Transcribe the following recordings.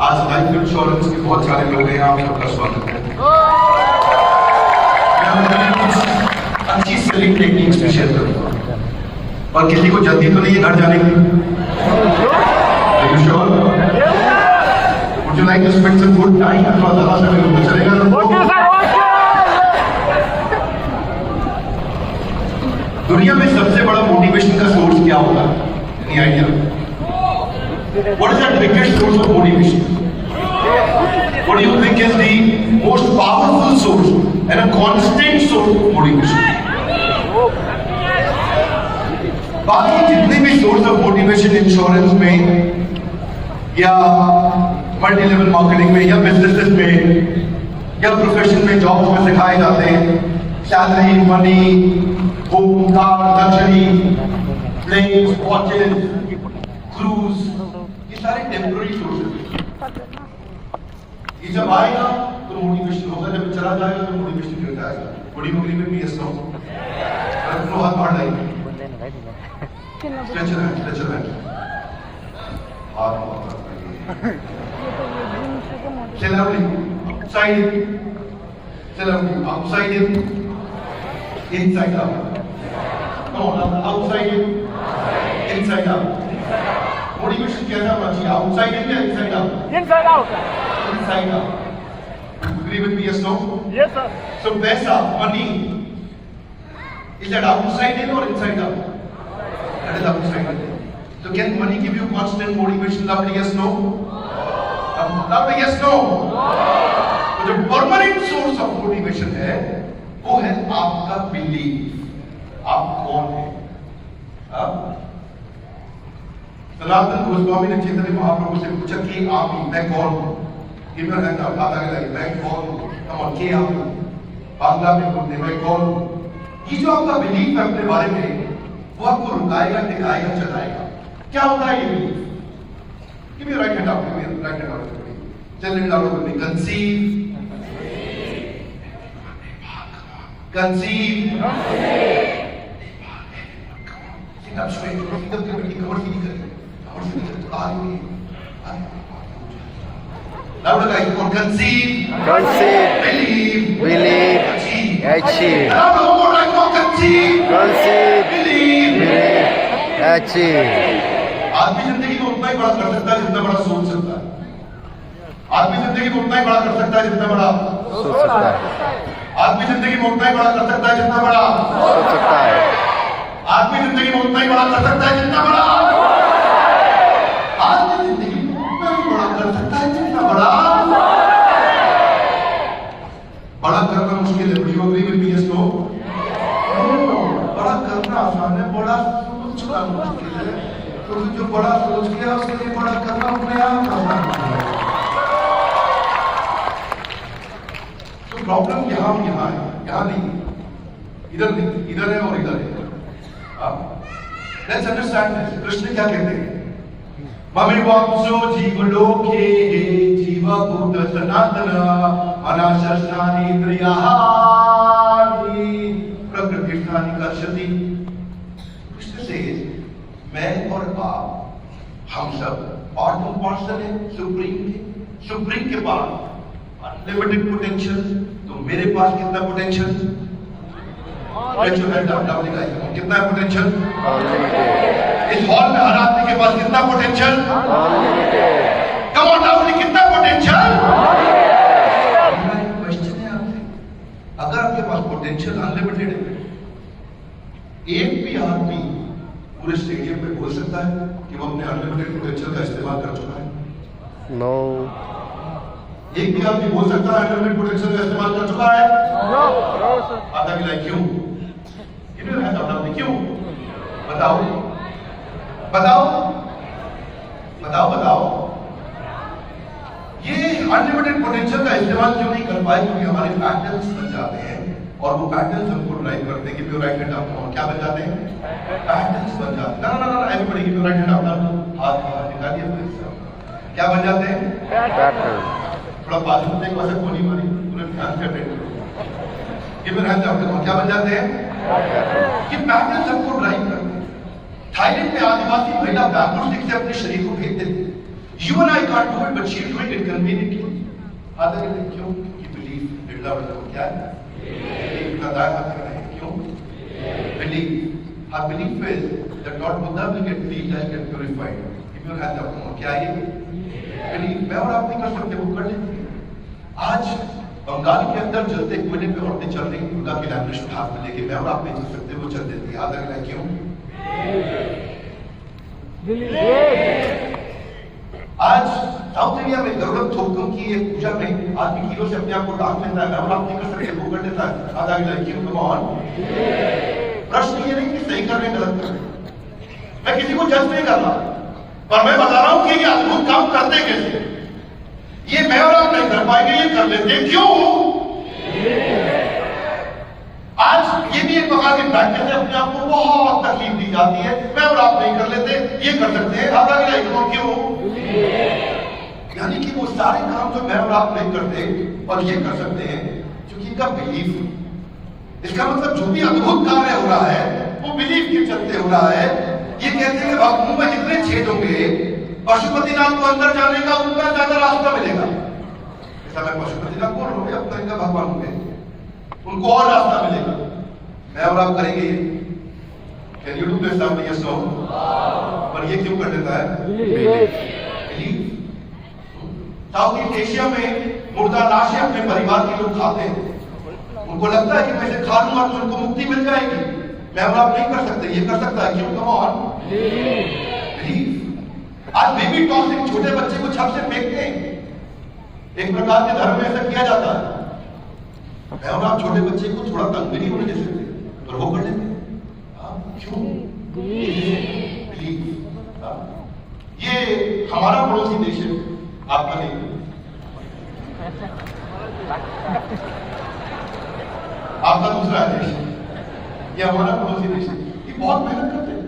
आज life insurance के बहुत सारे लोग हैं, आप सबका स्वागत है। मैं कुछ अच्छी सेलिंग टेक्निक्स भी शेयर करूंगा और किसी को जल्दी तो नहीं है घर जाने की? Are you sure? Would you like to spend some good time? थोड़ा ज़्यादा समय तो चलेगा। दुनिया में सबसे बड़ा मोटिवेशन का सोर्स क्या होगा? Any idea? What is the biggest source of motivation? What do you think is the most powerful source and a constant source of motivation? बाकी जितने भी सोर्स ऑफ मोटिवेशन इंश्योरेंस में या मल्टी लेवल मार्केटिंग में या businesses में या profession में जॉब्स में सिखाए जाते हैं, salary, money, home, car, luxury, planes, watches, cruise, ये सारे टेम्पररी सोर्सेज। ये जब आएगा तो मोटिवेशन होगा, जब चला जाएगा तो मोटिवेशन गिर जाएगा। बड़ी मुगली में भी ऐसा होगा। अपना हाथ बाढ़ लाएंगे, स्ट्रेचर है, हाथ outside in, outside in, inside out. Come on, outside in, inside out. Motivation कैसा होना चाहिए? Outside in या inside out? Inside out. Inside out. Agree with me? Yes, no? Yes, sir. So पैसा, money, is that outside in or inside out? That is outside in. So can money give you constant motivation? Lovely, yes, no? Lovely, yes, no? तो जो permanent source of motivation है वो है आपका belief. आप कौन है? सनातन गोस्वामी ने चैतन्य महाप्रभु से पूछा कि आप मैं कौन हूं? मैं कौन हूं? के आप बांग्ला में बोलते मैं कौन हूं? ये जो आपका बिलीफ है अपने बारे में वो आपको रुकाएगा, टिकाएगा, चलाएगा। क्या होता है ये belief? Give me right hand out, give me right hand out. Tell it out with me. Conceive. Conceive. Sit up straight. Sit up straight. कमर सीधी करें. कमर सीधी करें. थोड़ा आगे. Louder guys. Come on. Conceive. Conceive. Believe. Believe. Achieve. Achieve. Louder. One more time. Come on. Conceive. Conceive. Believe. Believe. Achieve. आदमी जिंदगी में उतना ही बड़ा कर सकता है जितना बड़ा सोच सकता है। आदमी जिंदगी में उतना ही बड़ा कर सकता है जितना बड़ा सोच सकता है। आदमी जिंदगी में उतना ही बड़ा कर सकता है जितना बड़ा सोच सकता है। आदमी जिंदगी में उतना ही बड़ा कर सकता है जितना बड़ा आदमी जिंदगी में उतना ही बड़ा कर सकता है जितना बड़ा करना मुश्किल है। बड़ी अग्री विल बी नो। बड़ा करना आसान है, बड़ा सोचना मुश्किल है। क्योंकि जो बड़ा सोच गया उसके लिए बड़ा करना अपने आप आसान है। तो प्रॉब्लम यहाँ है, यहाँ नहीं, इधर नहीं, इधर है और इधर है। Let's understand this. कृष्ण क्या कहते हैं? ममेवांसो जीवलोके जीवभूत सनातन अनाशस्नानि त्रियाहानि प्रकृतिस्थानि कर्षति। कृष्ण से मैं और आप, हम सब पार्ट ऑफ पार्सल है सुप्रीम के। सुप्रीम के पास अनलिमिटेड पोटेंशियल, तो मेरे पास कितना पोटेंशियल? कितना है पोटेंशियल? इस हॉल में हर आदमी के पास कितना पोटेंशियल? कम ऑन डाउन, कितना पोटेंशियल? क्वेश्चन है आपसे, अगर आपके पास पोटेंशियल अनलिमिटेड है, एक भी आदमी पूरे स्टेडियम में बोल सकता है कि वो अपने अनलिमिटेड पोटेंशियल का इस्तेमाल कर चुका है? नो। एक भी आदमी बोल सकता है अनलिमिटेड पोटेंशियल का इस्तेमाल कर चुका है? आधा गिलाए क्यों? क्यों? बताओ बताओ बताओ बताओ। ये अनलिमिटेड पोटेंशियल का इस्तेमाल क्यों नहीं कर पाए? क्योंकि हमारे पैटर्न्स बन जाते हैं और वो पैटर्न्स हमको ड्राइव करते हैं कि प्योर राइट हैंड अप। क्या बन जाते हैं? पैटर्न्स बन जाते हैं। ना everybody give your right hand up. हाथ निकालिए अपने। क्या बन जाते हैं? पैटर्न। थोड़ा बाजू में एक वैसे गोली मारी, पूरे ध्यान से अटेंड करो। Give your hand up. क्या बन जाते हैं? कि पैटर्न्स हमको ड्राइव करते हैं। थाईलैंड में आदिवासी महिला बैम्बू स्टिक से अपने शरीर को फेंकते थे। You and I can't do it, but she's doing it conveniently. आधा कहते क्यों? क्योंकि belief बिरला वाला को क्या है? एक कदा करना है क्यों? Belief. Her belief is that Lord Buddha will get delighted and purified. If you have that, क्या ये? Belief. मैं और आप नहीं कर सकते, वो कर लेते हैं. आज बंगाल के अंदर जलते कोयले पे औरतें चल रही दुर्गा की लैमिनेशन हाथ में लेके, मैं और आप नहीं चल सकते, वो चल देती है. आधा कहना क्यों? आज साउथ इंडिया में गरुड़ थोकम की एक पूजा में आदमी किलो से अपने आप को ढाक लेता है, मैं और आप नहीं कर सकते, वो कर लेता है. आधा कहना क्यों? कौन? प्रश्न ये नहीं कि सही कर रहे हैं गलत कर रहे हैं, मैं किसी को जज नहीं कर रहा, पर मैं बता रहा हूं कि ये अद्भुत काम करते कैसे. ये मैं और आप नहीं कर पाएंगे, ये कर लेते हैं. क्यों? आज ये भी एक प्रकार की प्रैक्टिस है, अपने आप को बहुत तकलीफ दी जाती है, मैं और आप नहीं कर लेते, ये कर सकते हैं. आधा गिला क्यों? यानी कि वो सारे काम जो मैं और आप नहीं करते और ये कर सकते हैं क्योंकि इनका बिलीफ. इसका मतलब जो भी अद्भुत कार्य हो रहा है वो बिलीफ के चलते हो रहा है. ये कहते हैं कि मुंह में जितने छेद होंगे पशुपतिनाथ को अंदर जाने का उतना ज्यादा रास्ता मिलेगा. ऐसा मैं पशुपतिनाथ बोल रहा हूँ, अब तो इनका भगवान होंगे, उनको और रास्ता मिलेगा. मैं और आप करेंगे. Can you do this? Yes no? पर ये क्यों कर देता है? बिलीफ. साउथ ईस्ट एशिया में मुर्दा लाशें अपने परिवार के लोग खाते हैं. उनको लगता है कि मैं इसे खा लूंगा तो उनको मुक्ति मिल जाएगी. मैं और आप नहीं कर सकते, ये कर सकता है. क्यों? Come on. बिलीफ. आज बेबी टॉसिंग, छोटे बच्चे को छत से फेंकते हैं, एक प्रकार के धर्म में ऐसा किया जाता है. मैं और आप छोटे बच्चे को थोड़ा तंग भी नहीं होने दे सकते, पर वो कर लेते हैं. क्यों? बिलीफ. ये हमारा पड़ोसी देश है, आपका नहीं. आपका दूसरा देश, ये हमारा पड़ोसी देश है. ये बहुत मेहनत करते हैं,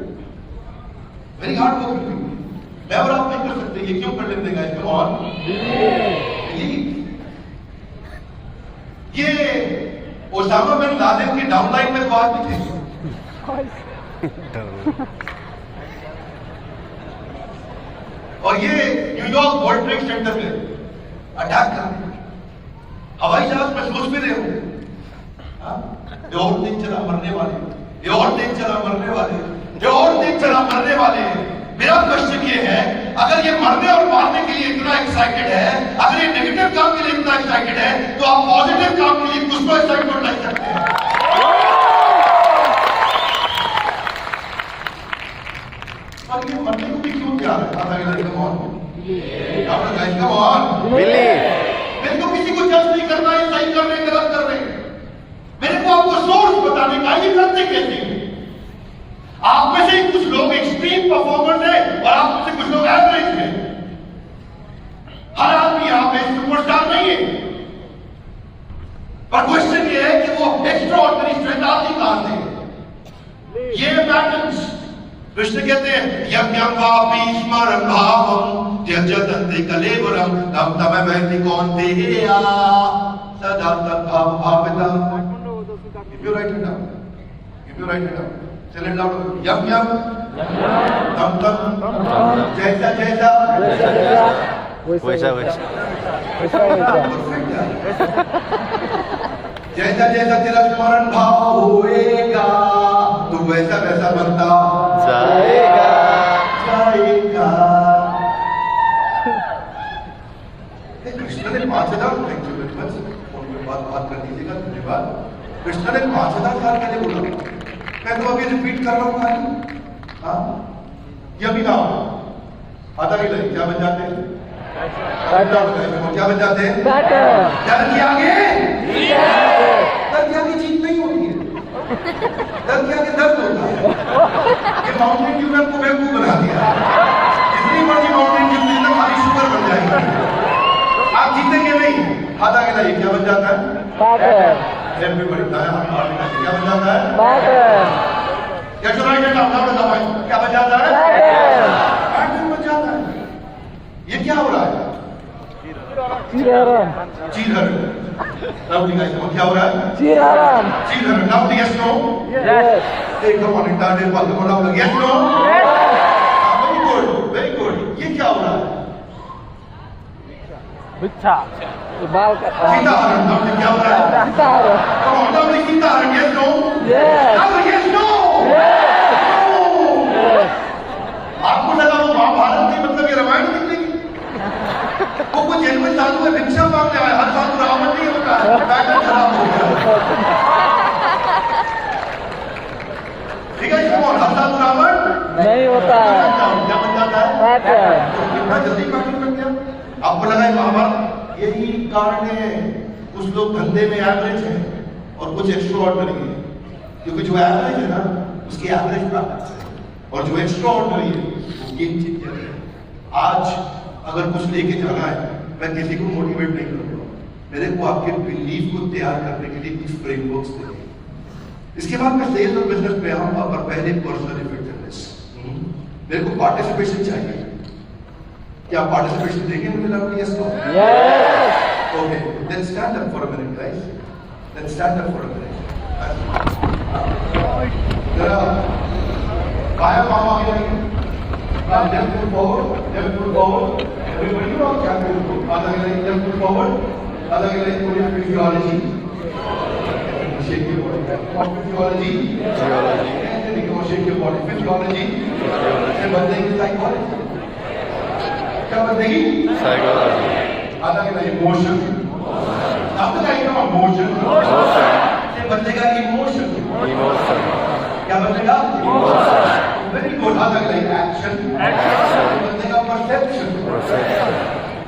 वेरी हार्ड वर्किंग. मैं और आप नहीं कर सकते, ये क्यों कर लेते हैं? और ये ओसामा बिन लादेन की डाउनलाइन में तो आदमी थे. और ये न्यूयॉर्क वर्ल्ड ट्रेड सेंटर में अटैक कर हवाई जहाज में सोच भी रहे हो. ये और दिन चला मरने वाले, ये और दिन चला मरने वाले, ये और दिन चला मरने वाले. मेरा क्वेश्चन ये है, अगर ये मरने और मारने के लिए इतना एक्साइटेड है, अगर ये नेगेटिव काम के लिए इतना एक्साइटेड है, तो आप पॉजिटिव काम के लिए कुछ तो एक्साइटमेंट ला सकते हैं. और ये मरने को भी क्यों तैयार है? आधा गिला कम ऑन. Come on. मेरे को किसी को जज नहीं करना है, सही कर रहे गलत कर रहे. मेरे को आपको सोर्स बताने का, ये करते कैसे. आप में से कुछ लोग एक्सट्रीम परफॉर्मर्स हैं और आप में से कुछ लोग एवरेज हैं. हर आदमी यहाँ पे सुपरस्टार नहीं है. पर क्वेश्चन ये है कि वो एक्स्ट्रा ऑर्डिनरी स्ट्रेंथ आती कहां से? ये पैटर्न्स कृष्ण कहते हैं यज्ञं वापि स्मरं भावं त्यजन्ते कलेवरं तम तम वैति कौन्तेया सदा तद्भाव भावितम्. If you write it down, tell it loud. Yum yum, tam tam, jaisa jaisa, वैसा जैसा जैसा तेरा स्मरण भाव होएगा तू वैसा वैसा बनता जाएगा. कृष्ण ने 5000 बात कर दीजिएगा. धन्यवाद. कृष्ण ने 5000 साल पहले बोला, मैं तो अभी रिपीट कर रहा हूँ खाली. ये अभी ना आता नहीं लगे. क्या बन जाते हैं? क्या बन जाते हैं? दर्द के आगे जीत नहीं होती है. दर्द के आगे दर्द होता है. ये माउंटेन ड्यू ने को बेवकूफ बना दिया. जितनी बड़ी माउंटेन ड्यू जितना खाली शुगर बन जाएगी. आप जीतेंगे नहीं. आधा गिला ये क्या बन जाता है? क्या बन जाता है? क्या बन जाता है? क्या बन जाता है? बन जाता है. ये क्या हो रहा है? चीरहरण. क्या हो रहा है? चीरहरण. Now yes no. एक कमांड इंटरनेट पर कमांड लगा. Yes no. Very good. ये क्या हो रहा है? भिक्षा ये बाल का सीताहरण आपने क्या बोला? Come on, tell me सीताहरण, yes, no? Yes. Answer yes, no? आपको लगा वो महाभारत थी, मतलब ये रामायण निकलेगी? वो कुछ जेनुइन साधु है, भिक्षा मांगने आया, हर साधु रावण नहीं होता है, पैटर्न खराब हो गया। ठीक है, कौन हर साधु रावण नहीं होता है, क्या बन जाता है? पैटर्न। कितना जल्दी पैटर्न बन गया? आपको लगा है महाभारत? यही कारण है, कुछ लोग धंधे में एवरेज है और कुछ एक्स्ट्राऑर्डिनरी है, क्योंकि जो एवरेज है ना उसकी एवरेज प्राप्त है और जो एक्स्ट्राऑर्डिनरी है वो गेम चेंजर है। आज अगर कुछ लेके जाना है, मैं किसी को मोटिवेट नहीं करूंगा, मेरे को आपके बिलीफ को तैयार करने के लिए कुछ फ्रेमवर्क्स देंगे। इसके बाद मैं सेल्स और बिजनेस पे आऊंगा, पर पहले पर्सनल इफेक्टिवनेस। मेरे को पार्टिसिपेशन चाहिए। क्या पार्टिसिपेशन देंगे मुझे लगा? Yes no? Yes. Okay, then stand up for a minute, guys. Then stand up for a minute. जरा पाया पाँव आगे रखिए। Left foot forward, left foot forward. Everybody, you are champion. आधा गिलाइए, left foot forward. आधा गिलाइए, पूरी physiology. Shake your body. Physiology. And then you shake your body. Physiology. ये बंदेगी psychology. क्या बंदेगी? Psychology. आधा गिलाइए, motion. आपको चाहिए ना motion. ये बंदेगा emotion. Emotion. क्या बंदेगा? Emotion. Very good. आधा गिलाइए, action. ये बंदेगा perception. Perception.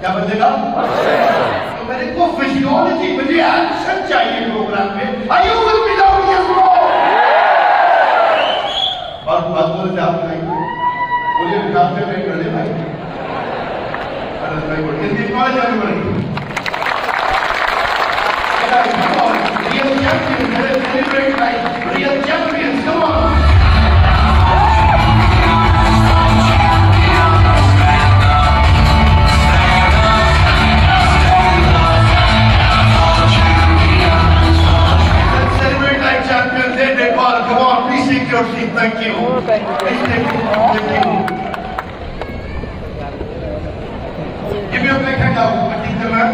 क्या बंदेगा? Perception. तो मेरे को फिजियोलॉजी, मुझे एक्शन चाहिए प्रोग्राम में। Are you with me now? Yes, no? और बात से आप नहीं बोलिए, विकास से नहीं करने भाई। अरे भाई बोल, हिंदी कॉलेज आने पड़ेगी। Real champions, celebrate like real champions. Come on. Come on, please take your seat. Thank you. Oh, thank you. Please take your seat. Thank you. Give me a big hand out. Pratik करना है?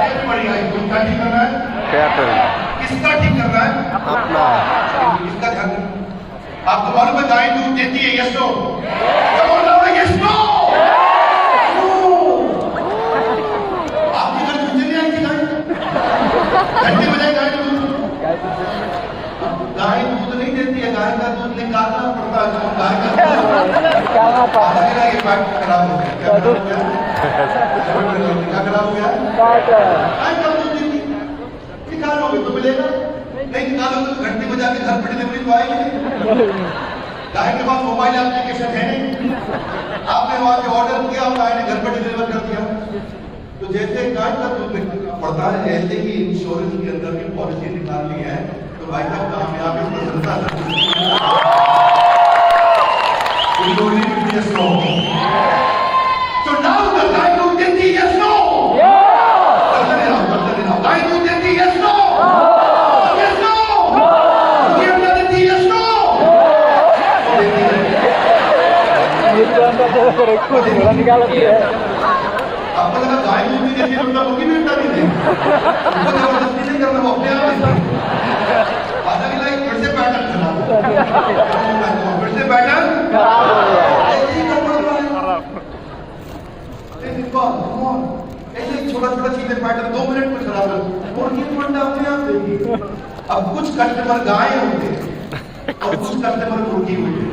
Everybody, किसका ठीक करना है? Pattern. किसका ठीक करना है? अपना. किसका ध्यान रखना? आपको मालूम है गाय दूध देती है? Yes, no? Come on, now, yes, no? आपकी घर दूध नहीं आई थी गाय? घंटे बजाय गाय दूध नहीं देती है, गाय का दूध निकालना पड़ता है। तो गाय का दूध आधा गिला ये पैक खराब हो गया। क्या खराब हो गया? क्या खराब हो गया? गाय का दूध देती, निकालोगे तो मिलेगा, नहीं निकालोगे तो घंटी बजा के घर पर डिलीवरी तो आएगी। गाय के पास मोबाइल एप्लीकेशन है नहीं, आपने वहां से ऑर्डर किया और गाय ने घर पर डिलीवर कर दिया। तो जैसे गाय का दूध निकालना पड़ता है, ऐसे ही इंश्योरेंस के अंदर भी पॉलिसी निकालनी है। तो भाई साहब कामयाब इस प्रसन्नता yes, no. So now the guy who did the yes, no. Guy who did the yes, no. Yes, no. The other did the yes, no. आपको लगा गाय दूध नहीं देती, उनका मुर्गी भी अंडा नहीं देगी। उनको जबरदस्ती नहीं करना, वो अपने आप देती। आधा गिला एक फिर से पैटर्न खराब हो गया। फिर से पैटर्न खराब हो गया। ऐसे ही कर रहा है। ऐसे छोटा-छोटा चीजें पैटर्न 2 मिनट में खराब हो। मुर्गी भी अंडा अपने आप देगी। अब कुछ कस्टमर गाय होते हैं और कुछ कस्टमर मुर्गी होते हैं।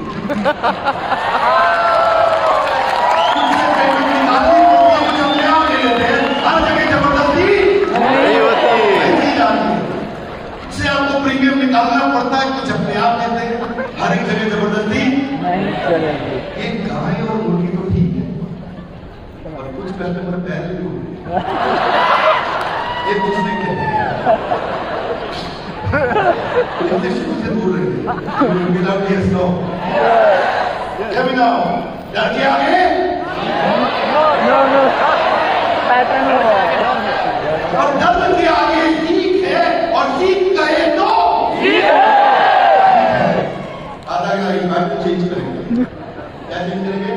प्रीमियम निकालना पड़ता है, कुछ अपने आप देते हैं, हर एक जगह जबरदस्ती नहीं चलेगी। एक गाय और मुर्गी तो ठीक है, और कुछ कस्टमर पहले भी होते हैं, ये दूसरे के इनसे शुरू से दूर रहे। Without yes, no. Let me know. डर के आगे? और डर के आगे सीख है, और सीख कहे तो आधा गिलास पैटर्न चेंज करेंगे। क्या चेंज करेंगे?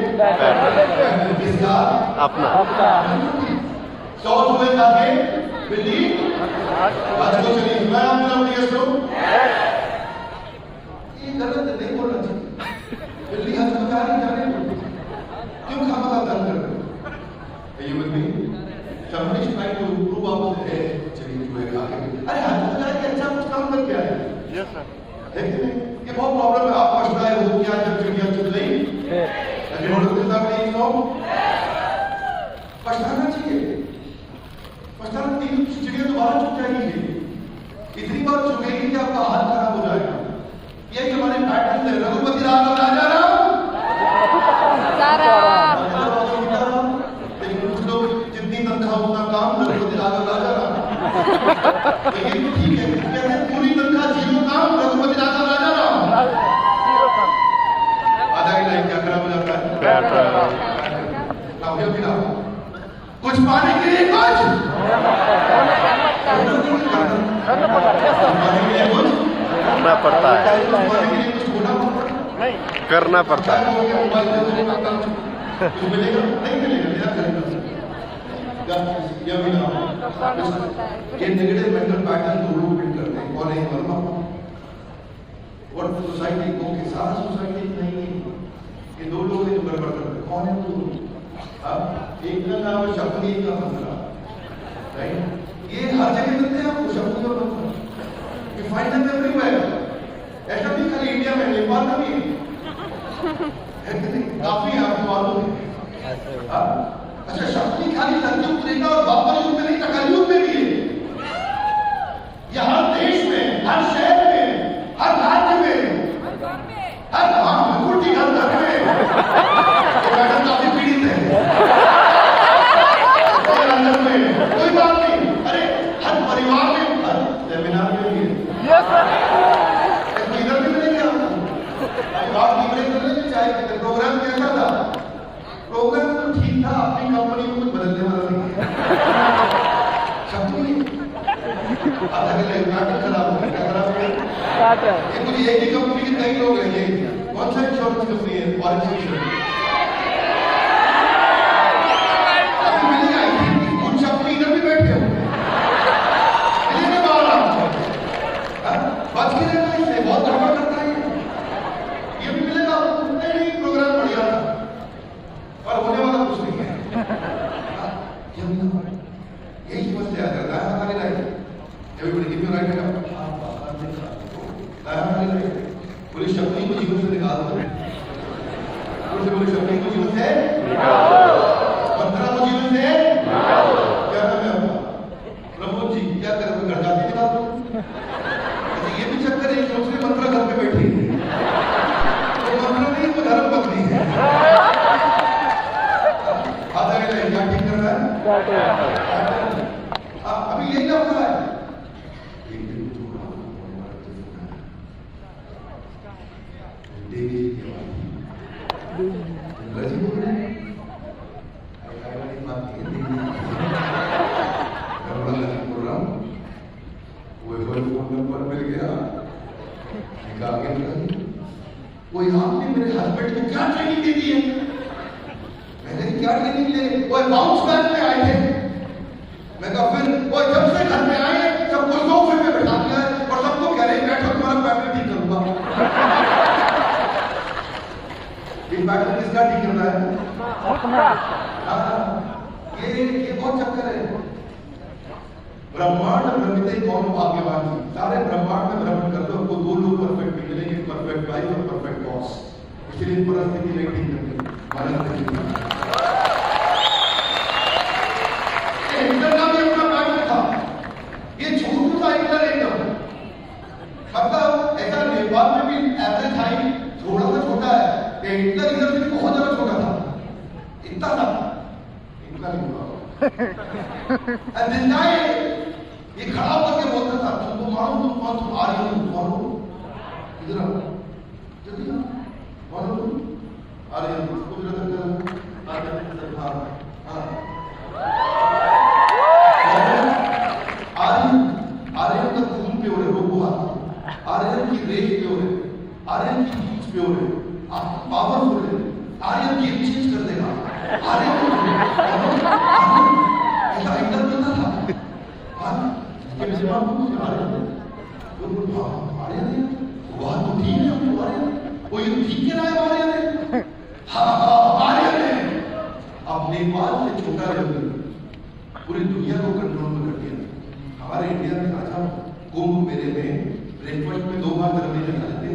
किसका? अपना अपना 100 चूहे जाके बिल्ली आज को चली। मैं आप मेरा प्रिय श्रोत ये गलत नहीं बोलना चाहिए। बिल्ली हज को जा रही जाने दो, क्यों खामखा दर्द कर रहे हो? ये मत नहीं somebody is trying to prove up है चलिए चूहे खा के अरे हज को जा के अच्छा कुछ काम करके आए। यस सर है कि नहीं? ये बहुत प्रॉब्लम है। आप पछताए हो क्या जब चिड़िया चुग गई? अभी होने के साथ नहीं नो पछताना चाहिए। पछताना तीन चिड़िया दोबारा चुग जाएगी, इतनी बार चुगेगी कि आपका हाथ खराब हो जाएगा। यही हमारे पैटर्न है। रघुपति राघव राजा राम लेकिन कुछ लोग जितनी तनख्वाह उतना काम, रघुपति राघव राजा राम। तो ये तो ठीक है, कहते हैं पूरी तनख्वाह जीरो काम, रघुपति राघव राजा राम। आधा की लाइन क्या खराब हो जाता है? कुछ पाने के लिए कुछ करना पड़ता है, करना पड़ता है। कुछ मिलेगा नहीं मिलेगा मेरा खरीदा या मिला। ये नेगेटिव मेंटल पैटर्न दो लोग बिल्ड करते हैं। कौन है वर्मा? और सोसाइटी को के सारा सोसाइटी नहीं है, ये दो लोग हैं जो गड़बड़ करते हैं। कौन है वो? एक का नाम है शक्ति, एक का मंत्रा, राइट? ये हर जगह मिलते हैं आपको, शक्ति और मंत्रा। You find them everywhere. ऐसा भी खाली इंडिया में, नेपाल में भी काफी है, आपको मालूम है। अच्छा, शक्ति खाली सतयुग त्रेता और द्वापर युग में नहीं था, कलयुग में भी है। ये हर देश में, हर शहर में, हर राज्य में, हर बिल्कुल ठीक हर घर में मैडम काफी पीड़ित है। अंदर में कोई बात नहीं, अरे हर परिवार में, हर सेमिनार में भी है। इधर भी मिलेंगे आपको। बात नहीं करेंगे चाहे प्रोग्राम कैसा था। प्रोग्राम तो ठीक था, अपनी कंपनी को कुछ बदलने वाला नहीं है। शक्ति आधा के लिए खराब हो गया, खराब हो गया। ये मुझे एक ही कंपनी के कई लोग हैं। ये कौन सा इंश्योरेंस कंपनी है? Policy insurance. अभी मिली आई थी कुछ शक्ति इधर भी बैठे हो, मिलेंगे बाहर आपको। बच के रहना, इससे बहुत गड़बड़ करता है। ये भी मिलेगा आपको। नहीं प्रोग्राम बढ़िया था और होने वाला कुछ नहीं है। यही समस्या है। हमारी life everybody give you right hand up. हमारी लाइफ पुलिस शक्ति को जीवन से निकाल दो। पुलिस शक्ति को जीवन से निकाल दो, मंत्रा को जीवन से निकाल दो। क्या नाम है आपका? प्रमोद जी। क्या करोगे? घर जाके निकाल दो। ये भी चक्कर है, दूसरी मंत्रा घर पे बैठी है। तो मंत्रा नहीं, वो धर्म पत्नी है। आधा क्या ठीक कर रहा है? अभी यही ना होता है। देवी की अंग्रेजी बोल रहे हैं, बोल रहा हूँ। वो फोन नंबर मिल गया, कोई आपने मेरे हस्बैंड को क्या ट्रेनिंग दे दी है? मैंने क्या ट्रेनिंग ले? वो बाउंस बैक में आए थे। मैं कहा फिर वो जब से घर में आए सबको सोफे पे बैठा दिया है और सबको कह रहे हैं बैठो तुम्हारा पैटर्न ठीक करूंगा। ये पैटर्न किसका ठीक करना है? ये बहुत चक्कर है। ब्रह्मांड ब्रह्मते कौन भाग्यवान जी? सारे ब्रह्मांड में भ्रमण कर दो, आपको दो लोग परफेक्ट मिलेंगे, परफेक्ट वाइफ और परफेक्ट बॉस। इसलिए परिस्थिति में ठीक करनी हिटलर का भी अपना पैटर्न था। ये छोटू था हिटलर एकदम, मतलब ऐसा नेपाल में भी एवरेज हाइट थोड़ा सा छोटा है। हिटलर इधर से बहुत ज्यादा छोटा था, इतना सा इतना नहीं हुआ। ये खड़ा होकर के बोलता था तुमको मारो, तुम कौन? तुम आ रही हो, तुम कौन हो? इधर आओ जल्दी आओ, कौन हो तुम? आ रही हो, कुछ लग रहा है। आर्यन का खून पे हो रहे, रोको हाथ। आर्यन की रेख पे हो रहे, आर्यन की बीच पे हो रहे, आप पावरफुल है। आर्यन गेम चेंज कर देगा। अरे ऐसा एकदम बोलता था हाँ इसके विषय में आपको कुछ आ रहा है तो आ रहे हैं वह तो ठीक है हम आ रहे हैं वो ये ठीक कह रहा है आ रहे हैं हाँ आ रहे हैं अब नेपाल से छोटा लेवल पूरी दुनिया को कंट्रोल में कर दिया हमारे इंडिया में राजा कुंभ मेले में ब्रेकफास्ट में 2 बार तरह लगा लेते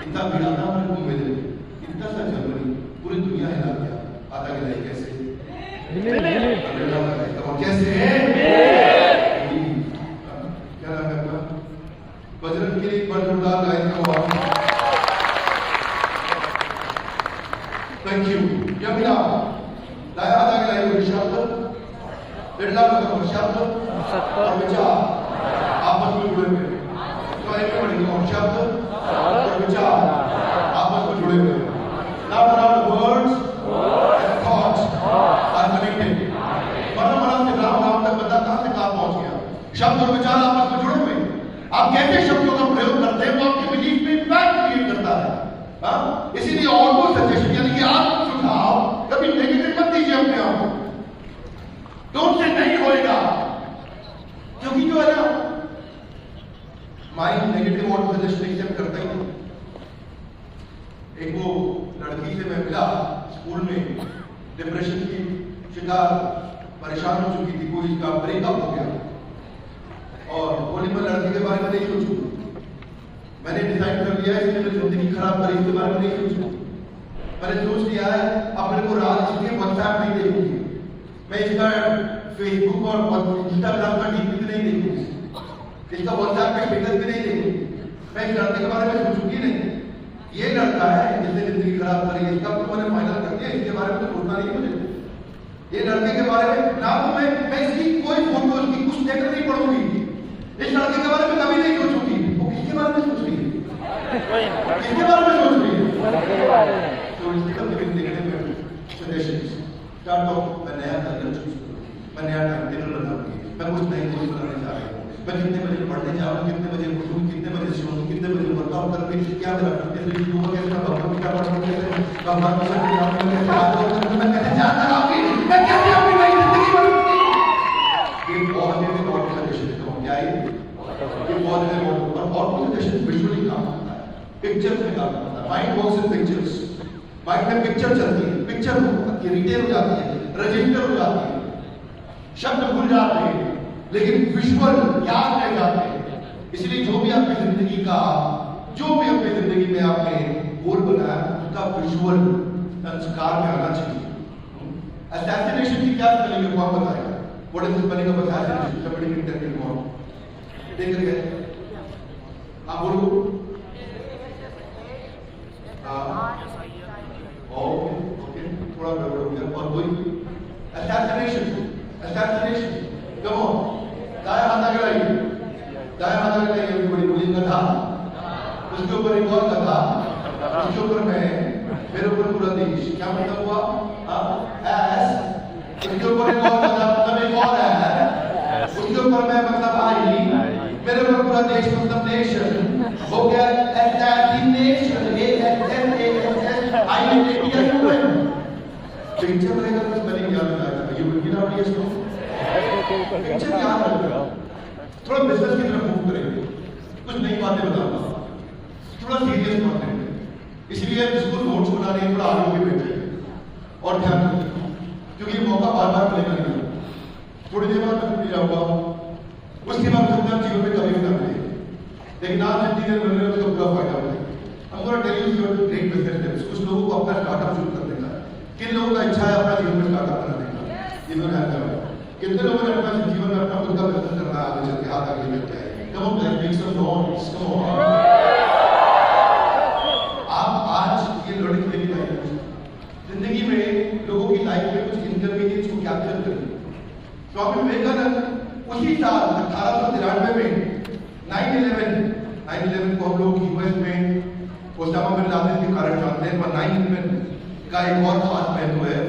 इतना भीड़ आता है कुंभ मेले में इतना सा जनवरी पूरी दुनिया हिला दिया आता कि नहीं कैसे कैसे क्या नाम है अपना बजरंग के लिए एक बार जोरदार गायन का आवाज थैंक यू क्या मिला दाया हाथ आगे लाइए शब्द डेढ़ लाख का शब्द और विचार आपस में जुड़े हुए तो एक पढ़ेंगे और शब्द और विचार आपस में जुड़े हुए now the words and thoughts are connected मरना से राम तक बंदा कहां से कहां पहुंच गया शब्द और विचार आपस में जुड़े हुए आप कैसे शब्दों का प्रयोग करते हैं वो आपके बिलीफ में इम्पैक्ट क्रिएट करता है हाँ इसीलिए ऑटो सजेशन यानी कि आप सुझाव कभी नेगेटिव मत दीजिए अपने आप को तो उनसे नहीं होएगा क्योंकि जो है ना mind negative auto suggestion accept करता ही नहीं एक वो लड़की से मैं मिला स्कूल में डिप्रेशन की शिकार परेशान हो चुकी थी कोई इसका ब्रेकअप हो गया और बोली मैं लड़की के बारे में नहीं सोचूंगा मैंने डिसाइड कर लिया है इसने मेरी जिंदगी खराब करी इसके बारे में नहीं सोचूंगा मैंने सोच लिया है अब मेरे को रात इसके व्हाट्सएप नहीं देखूंगी मैं इसका फेसबुक और इंस्टाग्राम का डीपी भी नहीं देखूंगी इसका व्हाट्सएप का स्टेटस भी नहीं देखूंगी मैं इस लड़के के बारे में सोचूंगी नहीं ये लड़का है जिसने जिंदगी खराब करी है इसका तो मैंने फाइनल कर दिया इसके बारे में तो सोचना नहीं मुझे ये लड़के के बारे में ना तो मैं इसकी कोई फोटो इसकी कुछ देखकर नहीं पढ़ूंगी इस लड़के के बारे में कभी नहीं सोचूंगी वो किसके बारे में सोच रही है किसके बारे में सोच रही है तो इसके living negative suggestions start of मैं नया करियर चूज करूंगी मैं नया टाइम टेबल बनाऊंगी मैं कुछ नई चीज बनाने जा रही हूँ मैं कितने बजे पढ़ने जा रहा हूँ कितने बजे उठूँ कितने बजे सोऊं कितने बजे वर्कआउट करूँ क्या मेरा फिटनेस रिव्यू कैसे मैं भगवत गीता पढ़ूं कैसे भगवान को कैसे जाऊं कैसे बात करूं मैं कैसे जान लगाऊंगी मैं कैसे अपनी नई जिंदगी बनाऊंगी ये पॉजिटिव ऑटो सजेशन का क्या है ये पॉजिटिव ऑटो सजेशन विजुअली काम करता है पिक्चर्स में काम करता है mind works in pictures mind में पिक्चर चलती है पिक्चर की रिटेल हो जाती है रजिस्टर हो जाती है शब्द भूल जाते हैं लेकिन विजुअल याद रह जाते हैं इसलिए जो भी आपकी जिंदगी का जो भी अपनी जिंदगी में आपने गोल बनाया उसका विजुअल संस्कार में आना चाहिए असैसिनेशन की क्या स्पेलिंग है कौन बताएगा what is the spelling of assassination somebody can tell me more देख रहे हैं आप बोलो ओके थोड़ा गड़बड़ हो गया और कोई असैसिनेशन कम ऑन दाया हाथ आगे लाइए दाया हाथ आगे लाइए बड़ी बोली कथा उसके ऊपर एक और कथा उसके ऊपर मैं मेरे ऊपर पूरा देश क्या मतलब हुआ एस उसके ऊपर एक और कथा मतलब एक और है उसके ऊपर मैं मतलब आई मेरे ऊपर पूरा देश मतलब नेशन हो गया assassination A S N A S S I N A T S picture रहेगा तो स्पेलिंग याद रहेगा you will be not yes no picture याद रखना थोड़ा बिजनेस की तरफ मूव करेंगे कुछ नई बातें बताऊंगा थोड़ा सीरियस कंटेंट इसलिए जिसको नोट्स बनाने थोड़ा आगे भी बैठे और ध्यान रखिए क्योंकि ये मौका बार बार मिलेगा नहीं थोड़ी देर बाद मैं छुट्टी जाऊंगा उसके बाद फिर जीवन में कभी भी ना मिले लेकिन आप जितनी देर मिल रहे हो उसका पूरा फायदा मिलेगा हम थोड़ा tell you great business tips कुछ लोगों को अपना स्टार्टअप शुरू करने का किन लोगों का इच्छा है अपना जीवन में स्टार्टअप बनाने का जीवन है कितने लोगों ने अपना जीवन में अपना खुद का बिजनेस करना है आगे चल के हाथ आगे लेके आए come on guys make some noise come on आप आज ये लड़की मेरी लाइफ जिंदगी में लोगों की लाइफ में कुछ इनकन्वीनियंस को कैप्चर करें स्वामी विवेकानंद उसी साल 1893 में 9/11 को हम लोग यूएस में ओसामा बिन लादेन के कारण जानते हैं पर 9/11 का एक और खास महत्व है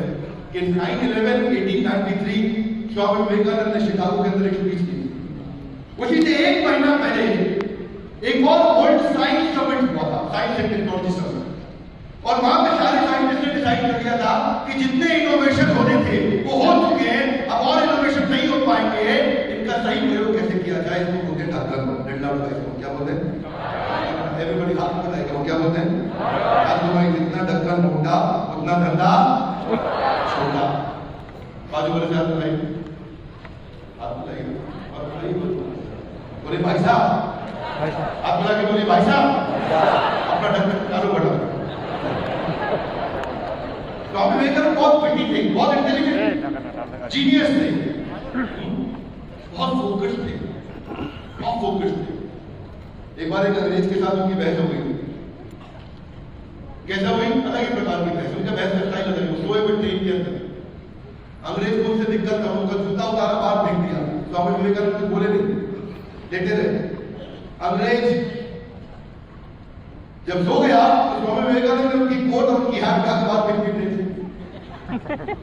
कि 9/11 1893 स्वामी विवेकानंद ने शिकागो के अंदर एक स्पीच दी उसी से एक महीना पहले एक और वर्ल्ड साइंस समिट हुआ था साइंस एंड टेक्नोलॉजी समिट और वहां पे सारे साइंटिस्ट ने डिसाइड कर दिया था कि जितने इनोवेशन होने थे वो हो चुके हैं, अब और इनोवेशन नहीं हो पाएंगे, इनका सही प्रयोग कैसे किया जाए, इसको बोलते हैं ढक्कन। क्या बोलते हैं? एवरीबॉडी हाथ बताएगा वो क्या बोलते हैं? हाथ भाई, जितना ढक्कन मोटा उतना धंधा छोटा। बाजू वाले से हाथ बताइए, हाथ बताइए और बोले भाई साहब, आप बोला कि बोले भाई साहब अपना ढक्कन चालू बढ़ा। स्वामी विवेकानंद बहुत विटी थे, बहुत इंटेलिजेंट जीनियस थे, बहुत फोकस्ड थे, बहुत फोकस्ड थे। एक बार एक अंग्रेज के साथ उनकी बहस हो गई। कैसा हुई? अलग ही प्रकार की बहस। उनका बहस का स्टाइल अलग है, सोए हुए ट्रेन के अंदर अंग्रेज को उनसे दिक्कत था, उनका जूता उतारा बाहर फेंक दिया। स्वामी विवेकानंद कुछ बोले नहीं, लेटे रहे। अंग्रेज जब सो गया तो स्वामी विवेकानंद ने उनकी कोट और उनकी हैट उठा के बाहर फेंक दी।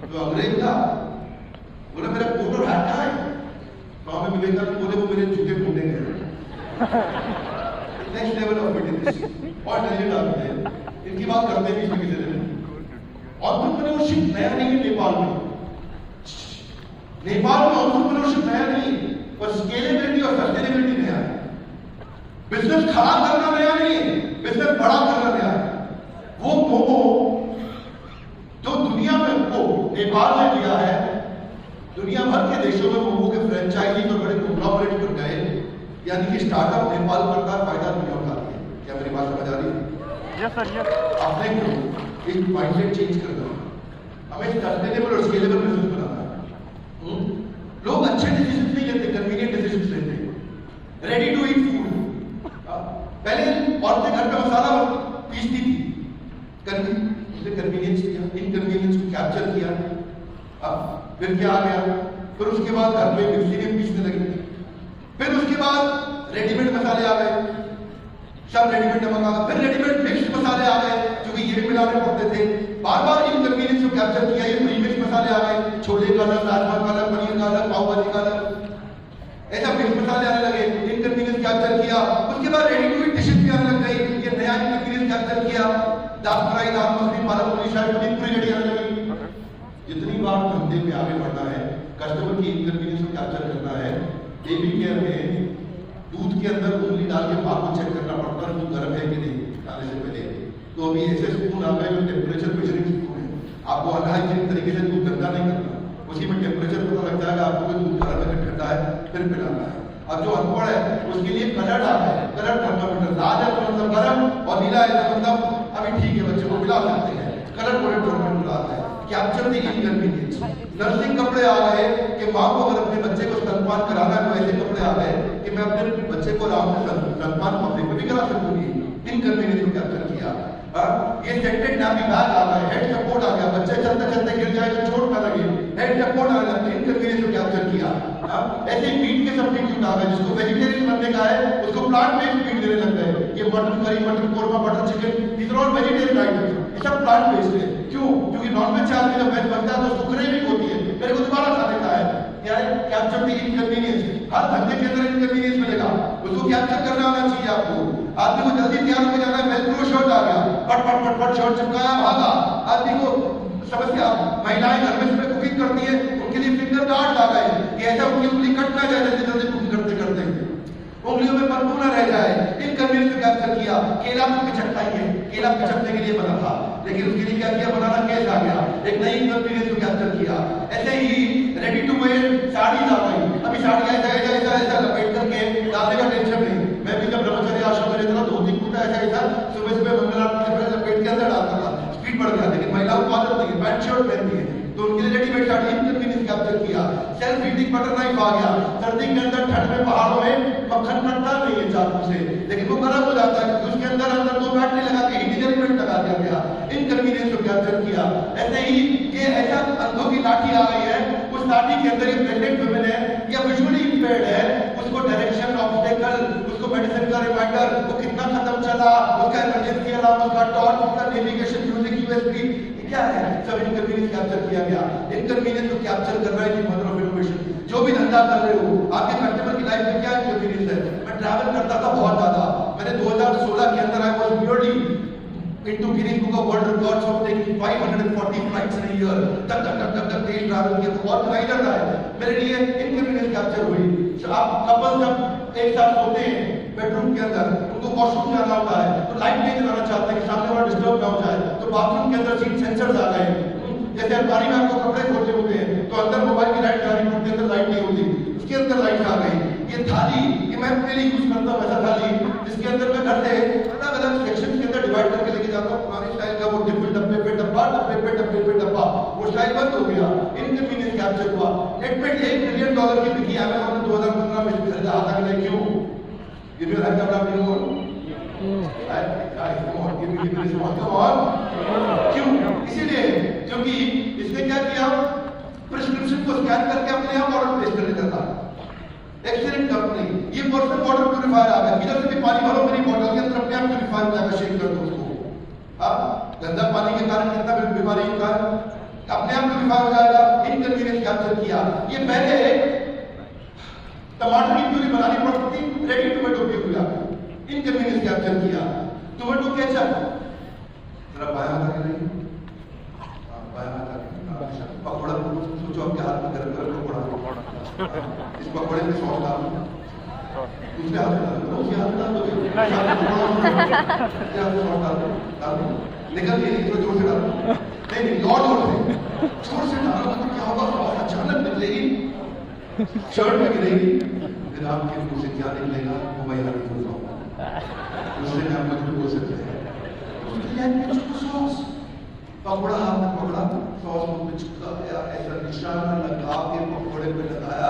तो अंग्रेज था, बोला मेरा कोट और हैट कहाँ है? स्वामी विवेकानंद बोले वो मेरे जूते ढूंढने गए। नेक्स्ट लेवल ऑफ फिटनेस और इंटेलिजेंट आदमी है, इनकी बात करते भी इसमें किसी दिन। एंटरप्रेन्योरशिप नया नहीं है नेपाल में। नेपाल में एंटरप्रेन्योरशिप नया नहीं है, पर स्केलेबिलिटी और सस्टेनेबिलिटी नया है। बिजनेस खड़ा करना नया नहीं है, बिजनेस बड़ा करना नया है। वो मोमो जो दुनिया में वो नेपाल ने दिया है, दुनिया भर के देशों में मोमो के फ्रेंचाइजी और बड़े कॉन्ग्लोमरेट बन गए, यानी कि स्टार्टअप नेपाल करता फायदा दुनिया उठाती है। क्या मेरी बात समझ आ रही है? Yes sir, yes. आपने एक माइंडसेट चेंज कर दो, हमें सस्टेनेबल और स्केलेबल बिजनेस बनाना है। लोग अच्छे डिसीजन नहीं लेते, कन्वीनियंट डिसीजन लेते। रेडी टू ईट फूड, पहले औरतें घर पे मसाला पीसती थी, कन्वीनियंस किया, इनकन्वीनियंस को कैप्चर किया। फिर क्या आ गया? फिर उसके बाद घर पे मिक्सी में पीसने लगी। फिर उसके बाद रेडीमेड मसाले आ गए, सब रेडीमेड नमक आ गया। फिर रेडीमेड मिक्स मसाले आ गए, जो कि ये भी मिलाने पड़ते थे। बार बार इनकन्वीनियंस को कैप्चर किया, ये प्रीमिक्स मसाले आ गए, छोले का अलग, राजमा का अलग, पनीर का अलग, पाव भाजी का अलग, ऐसा मिक्स मसाले आने लगे। इनकन्वीनियंस कैप्चर किया, उसके बाद रेडी टू ईट डिशेस भी आने लग गई, ये नया इनकन्वीनियंस कैप्चर किया। दाल फ्राई, दाल मखनी, पालक पनीर, शाही पनीर, पूरी रेडी आने लगी। जितनी बार धंधे में आगे बढ़ना है, कस्टमर की इनकन्वीनियंस को कैप्चर करना है। बेबी केयर में दूध के अंदर उंगली डाल के पाक को चेक करना पड़ता है, दूध गर्म है कि नहीं डालने से पहले। तो अभी ऐसे स्पून आ गए जो टेम्परेचर मेजरिंग स्पून है, आपको अनहाइजीनिक तरीके से दूध गंदा नहीं करना, उसी में टेम्परेचर पता लग जाएगा आपको कि दूध गर्म है ठंडा है, फिर पिलाना है। अब जो अनपढ़ है उसके लिए कलर डालना है, कलर थर्मामीटर, लाल है तो मतलब गर्म और नीला है तो मतलब अभी ठीक है, बच्चे को पिला सकते हैं। कलर कोडेड थर्मामीटर आता है, कैप्चर द इनकन्वीनियंस। नर्सिंग कपड़े आ गए कि माँ को अगर अपने बच्चे को स्तनपान कराना है तो ऐसे कपड़े आ गए कि मैं अपने बच्चे को आराम से स्तनपान पब्लिक में भी करा सकूंगी। इनकन्वीनियंस को कैप्चर किया। ये सेंटेड नापी बैग आ गया, हेड सपोर्ट आ गया, बच्चे चलते चलते गिर जाए तो चोट ना लगे, हेड सपोर्ट आ गया, इनकन्वीनियंस को कैप्चर किया। ऐसे ही मीट के सब्स्टिट्यूट आ गए, जिसको वेजिटेरियन बनने का है उसको प्लांट बेस्ड मीट देने लग गए। ये mutton curry, mutton korma, butter chicken, these are all vegetarian items, ये सब प्लांट बेस्ड है। क्यों? क्योंकि नॉनवेज आदमी जब वेज बनता है तो उसको क्रेविंग होती है, मेरे को दोबारा खाने का है। क्या है? Capture the inconvenience. हर धंधे के अंदर इनकन्वीनियंस मिलेगा, उसको कैप्चर करना आना चाहिए आपको। आदमी को जल्दी तैयार होकर जाना है, वेलक्रो शर्ट आ गया, फट फट फट फट शर्ट चिपकाया, भागा। आदमी को समस्या, महिलाएं घर में सुबह कुकिंग करती है, उनके लिए फिंगर गार्ड आ गए कि ऐसा उनकी उंगली कट ना जाए जल्दी जल्दी कुकिंग करते करते, उंगलियों में बदबू ना रह जाए। इनकन्वीनियंस को कैप्चर किया। केला को पिचकता ही है, केला पिचकने के लिए बना था, लेकिन उसके लिए क्या किया? बनाना केस आ गया, एक नई इनकन्वीनियंस को कैप्चर किया। ऐसे ही रेडी टू वेयर साड़ी आ गई, अभी साड़ी ऐसा ऐसा ऐसा ऐसा लपेट करके डालने का टेंशन नहीं। मैं भी जब ब्रह्मचर्य आश्रम में रहता था, धोती कुर्ता ऐसा ऐसा सुबह सुबह मंगल आरती से पहले लपेट के अंदर डालता था, स्पीड बढ़ गया। लेकिन महिलाओं को आदत नहीं है, पैंट शर्ट पहनती है, तो उनके लिए रेडीमेड साड़ी इनकन्वीनियंस कैप्चर किया। सेल्फ हीटिंग बटर नाइफ आ गया, सर्दी के अंदर ठंड में पहाड़ों में मक्खन कटता नहीं है चाकू से, लेकिन वो गर्म हो जाता है क्योंकि उसके अंदर अंदर दो बैटरी लगा के हीटिंग एलिमेंट लगा दिया गया। इनकन्वीनियंस को कैप्चर किया। ऐसे ही ये ऐसा अंधों की लाठी आ गई है, उस लाठी के अंदर एक प्रेग्नेंट वुमेन है या विजुअली इंपेयर्ड है, उसको डायरेक्शन, ऑब्स्टेकल, उसको मेडिसिन का रिमाइंडर, वो कितना खत्म चला, उसका इमरजेंसी अलार्म, उसका टॉर्च, उसका नेविगेशन, म्यूजिक, यूएसबी, क्या है? सब इनकन्वीनियंस कैप्चर किया गया। इनकन्वीनियंस को कैप्चर कर रहा है कि मदर ऑफ इनोवेशन। जो भी धंधा कर रहे हो, आपके कस्टमर की लाइफ में क्या इनकन्वीनियंस है? मैं ट्रैवल करता था बहुत ज्यादा, मैंने 2016 के अंदर I was purely into Guinness Book of World Records of taking 540 flights in a year. तक तेज ट्रैवल किया तो और सुनाई जाता है। मेरे लिए इनकन्वीनियंस कैप्चर हुई। आप कपल जब एक साथ सोते हैं बेडरूम के अंदर, उनको वॉशरूम जाना होता है तो लाइट नहीं जलाना चाहते हैं कि सामने वाला डिस्टर्ब ना हो जाए, तो बाथरूम के अंदर सीट सेंसर्स आ गए। जैसे अलमारी में आपको कपड़े खोलने होते हैं तो अंदर मोबाइल की लाइट जलानी पड़ती है, अंदर लाइट नहीं होती, उसके अंदर लाइट आ गई। ये थाली ये मैं अपने लिए यूज करता हूँ, वैसा थाली जिसके अंदर मैं घर से अलग अलग सेक्शन के अंदर डिवाइड करके लेके जाता हूँ। पुराने स्टाइल का वो डिफरेंट डब्बे पे डब्बा, डब्बे पे डब्बे पे डब्बा, वो स्टाइल बंद हो गया, इनकन्वीनियंस कैप्चर हुआ। नेट पे $1 बिलियन की बिकी अमेज़न ने 2015 में खरीदा था कि नहीं? क्यों? Give me a hand up, everyone. Come on, give me a response. Come on. क्यों? इसीलिए क्योंकि इसने क्या किया, प्रिस्क्रिप्शन को स्कैन करके अपने आप ऑर्डर प्लेस कर देता था। एक्सीलेंट कंपनी, ये पर्सनल वाटर प्यूरिफायर आ गया, किधर से भी पानी भरो मेरी बोतल के अंदर अपने आप प्यूरिफायर में जाकर शेक कर दो उसको। हाँ, गंदा पानी के कारण कितना बीमारी होता है, अपने आप प्यूरिफायर हो जाएगा। इनकन्वीनियंस कैप्चर किया। ये पहले टमाटर की प्यूरी बनानी पड़ती थी, रेडी टोमेटो प्यूरी आ गई, इनकन्वीनियंस कैप्चर किया। टोमेटो केचप जरा बाया था कि नहीं? बाया था। पकौड़ा सोचो आपके हाथ में गरम गरम पकौड़ा, इस पकौड़े में सॉस डाल दो, दूसरे हाथ में डाल दो, उसी हाथ में डाल दो, डाल दो, निकल के नहीं, जोर से डालो, नहीं और जोर से डालो तो क्या होगा, बहुत अचानक निकलेगी, शर्ट में गिरेगी, फिर आपके मुंह से क्या निकलेगा वो मैं यहाँ नहीं बोल पाऊंगा, उससे मैं आपको कुछ बोल सकते हैं। सॉस पकौड़ा हाथ में पकड़ा, सॉस मुंह में चिपका गया, ऐसा निशान लगा के पकौड़े पे लगाया,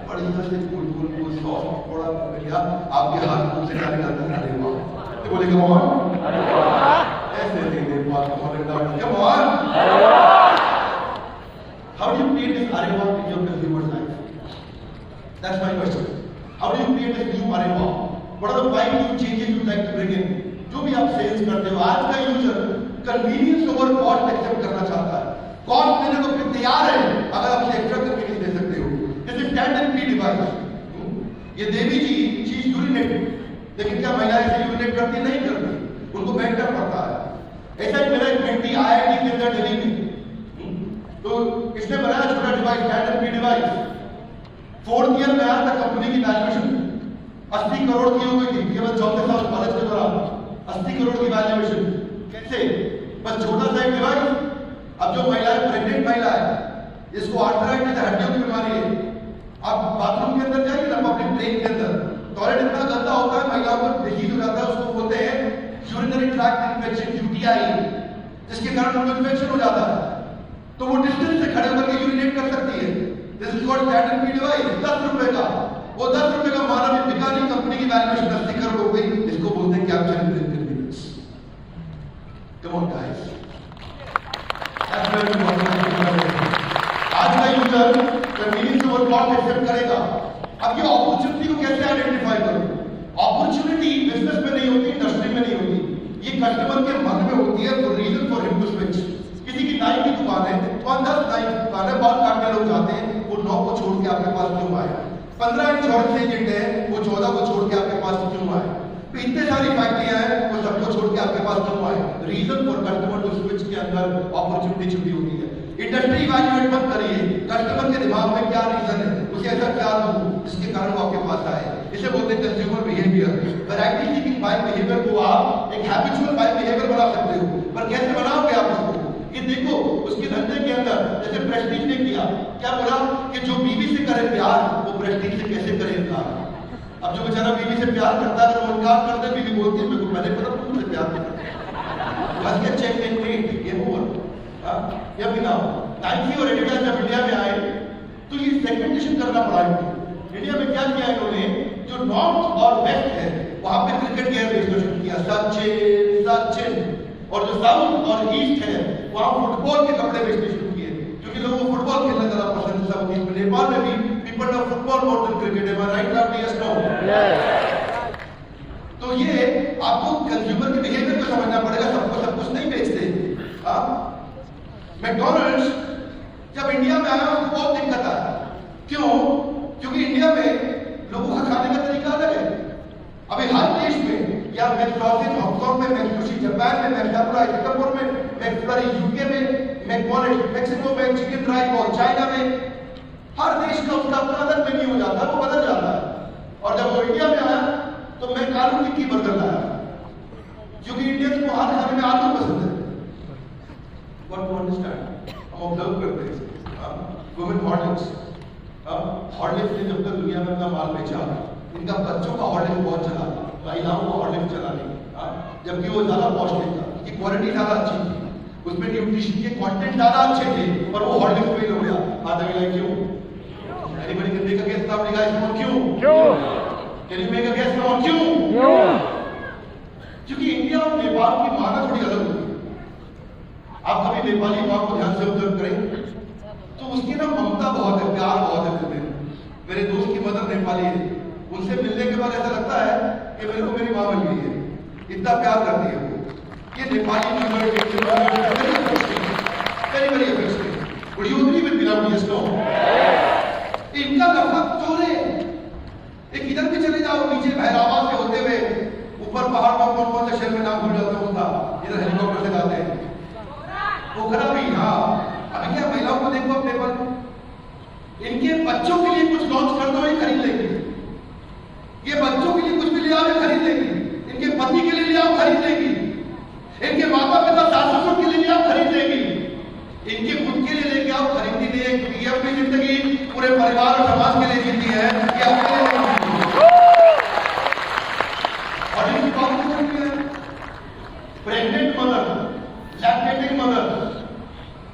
बढ़िया से गोल गोल गोल सॉस पकौड़ा बन गया, आपके हाथ मुंह से क्या निकलता है? अरे वाह! तो बोले कम ऑन, ऐसे नहीं दे बात come on. How do you create this aroma in your consumer's life? That's my question. How do you create this new aroma? What are the 5 new changes you like to bring in? जो भी आप sales करते हो, आज का user convenience over cost accept करना चाहता है, कॉस्ट देने को फिर तैयार है अगर आप एक्स्ट्रा कन्वीनियंस दे सकते हो। जैसे स्टैंडर्ड पी डिवाइस, ये देवी जी चीज यूरिनेट, लेकिन क्या महिलाएं इसे यूरिनेट करती नहीं करती, उनको बैठना पड़ता है। ऐसा ही मेरा एक बेटी IIT के अंदर दिल्ली में, तो इसने बनाया छोटा device, standard P device. 4th year में आया था, कंपनी की वैल्यूएशन 80 करोड़ की हो गई थी केवल 4 साल कॉलेज के दौरान। 80 करोड़ की वैल्यूएशन कैसे? बस छोटा सा एक डिवाइस। अब जो महिला प्रेग्नेंट महिला है, जिसको आर्थराइटिस हड्डियों की बीमारी है, आप बाथरूम के अंदर जाइए ना, पब्लिक ट्रेन के अंदर टॉयलेट इतना गंदा होता है, महिलाओं को डिजीज हो जाता है, उसको बोलते हैं यूरिनरी ट्रैक्ट इन्फेक्शन, UTI, जिसके कारण उनको इन्फेक्शन हो जाता है। तो वो डिस्टेंस से खड़े होकर के यूरिनेट कर सकती है। This is called standard P device, 10 रुपए का। वो 10 रुपए का माना भी बिका नहीं, कंपनी की वैल्यूएशन 80 करोड़ हो गई। इसको बोलते हैं capture inconvenience. Come on guys, आज का user convenience over cost accept करेगा। अब ये अपॉर्चुनिटी को कैसे आइडेंटिफाई करूं? अपॉर्चुनिटी बिजनेस में नहीं होती, इंडस्ट्री में नहीं होती, ये कस्टमर के मन में होती है। For reason for him to switch. किसी की नाई की दुकान है, 5-10 नाई की दुकान है, बाल काटने लोग जाते हैं, वो 9 को छोड़ के आपके पास क्यों आए? 15 इंच और एजेंट है, वो 14 को छोड़ के आपके पास क्यों आए? तो इतने सारी फैक्ट्रियां हैं, वो सबको छोड़ के आपके पास क्यों आए? Reason for customer to switch के अंदर अपॉर्चुनिटी छुपी होती है। इंडस्ट्री इवैल्यूएट मत करिए, कस्टमर के दिमाग में क्या रीजन है, उसे ऐसा क्या दूं जिसके कारण वो आपके पास आए। इसे बोलते हैं consumer behaviour. Variety seeking buying behaviour को आप एक हैबिचुअल बाइंग बिहेवियर बना सकते हो, पर कैसे बनाओगे आप उसको? ये देखो उसके धंधे के अंदर, जैसे प्रेस्टीज ने किया, क्या बोला कि जो बीवी से करे प्यार वो प्रेस्टीज से कैसे करे इनकार। अब जो बेचारा बीवी से प्यार करता है, वो इनकार करता है, बीवी बोलती है मेरे को पहले पता तुमसे प्यार करता बस के चेक एंड वेट, ये ओवर। या भी ना नाइकी और एडिडास जब इंडिया में आए तो ये सेगमेंटेशन करना पड़ा इनको। इंडिया में क्या किया इन्होंने, जो नॉर्थ और वेस्ट है वहां पे क्रिकेट गेयर बेचना शुरू किया, सचिन सचिन, और जो साउथ और ईस्ट है वहां फुटबॉल के कपड़े बेचने शुरू किए, क्योंकि लोगों को फुटबॉल खेलना ज्यादा पसंद है। साउथ ईस्ट में, नेपाल में भी people love football more than cricket. Am I right love? Yes no? तो ये आपको कंज्यूमर के बिहेवियर को समझना पड़ेगा, सबको सब कुछ नहीं बेचते। मैकडॉनल्ड्स जब इंडिया में आया उसको बहुत दिक्कत आया। क्यों? क्योंकि इंडिया में लोगों का खाने का तरीका अलग है। अभी हर देश में, या मैकडॉनल्ड्स हांगकांग में, मैकडॉनल्ड्स जापान में, मैकडॉनल्ड्स बार यूके में मैकडॉनल्ड्स, मेक्सिको में चिकन ड्राई और चाइना में हर देश का उसका अपना अलग मेन्यू हो जाता है, वो बदल जाता है। और जब वो इंडिया में आया तो मैं कालू टिक्की बर्गर लाया, क्योंकि इंडियंस को हर खाने में आलू पसंद है। What to understand? हम ऑब्जर्व करते हैं वुमेन हॉर्लिक्स, हॉर्लिक्स ने जब तक दुनिया में अपना माल बेचा, इनका बच्चों का हॉर्लिक्स बहुत चला, महिलाओं को हॉर्लिक्स चला नहीं, जबकि वो ज्यादा पौष्टिक था, उसकी क्वालिटी ज्यादा अच्छी थी, उसमें न्यूट्रिशन के कंटेंट ज्यादा अच्छे थे, और वो हॉर्लिक्स फेल हो गया। आधा मिला क्यों? Anybody can make a guess now guys, क्यों? Can you make a guess now क्यों? क्योंकि इंडिया और नेपाल की मांग थोड़ी अलग होती है। आप कभी नेपाली मां को ध्यान से ऑब्जर्व करें तो उसकी ना ममता बहुत है, प्यार बहुत है दिल में। मेरे दोस्त की मदर नेपाली है, उनसे मिलने के बाद ऐसा लगता है कि मेरे को मेरी मां मिल गई है, इतना प्यार करती है वो। ये नेपाली इनका नफरत चोरे, एक इधर भी चले जाओ, नीचे भैरावा से होते हुए ऊपर पहाड़ पर कौन से शहर में नाम भूल जाता हूँ, इधर हेलीकॉप्टर से जाते हैं, पोखरा भी। हाँ, अभी क्या महिलाओं को देखो अपने पर, इनके बच्चों के लिए कुछ लॉन्च कर दो, ये खरीद लेंगे। ये बच्चों के लिए कुछ भी ले आओ, खरीद लेंगे। इनके पति के लिए ले आओ, खरीद लेंगी। इनके माता पिता सास ससुर के लिए ले आओ, खरीद लेंगी। इनके खुद के लिए लेके आओ, खरीदी नहीं, क्योंकि ये अपनी जिंदगी पूरे परिवार और समाज के लिए जीती है, ये अपने लिए नहीं जीती। और इनकी बात प्रेग्नेंट मदर, लैक्टेटिंग मदर,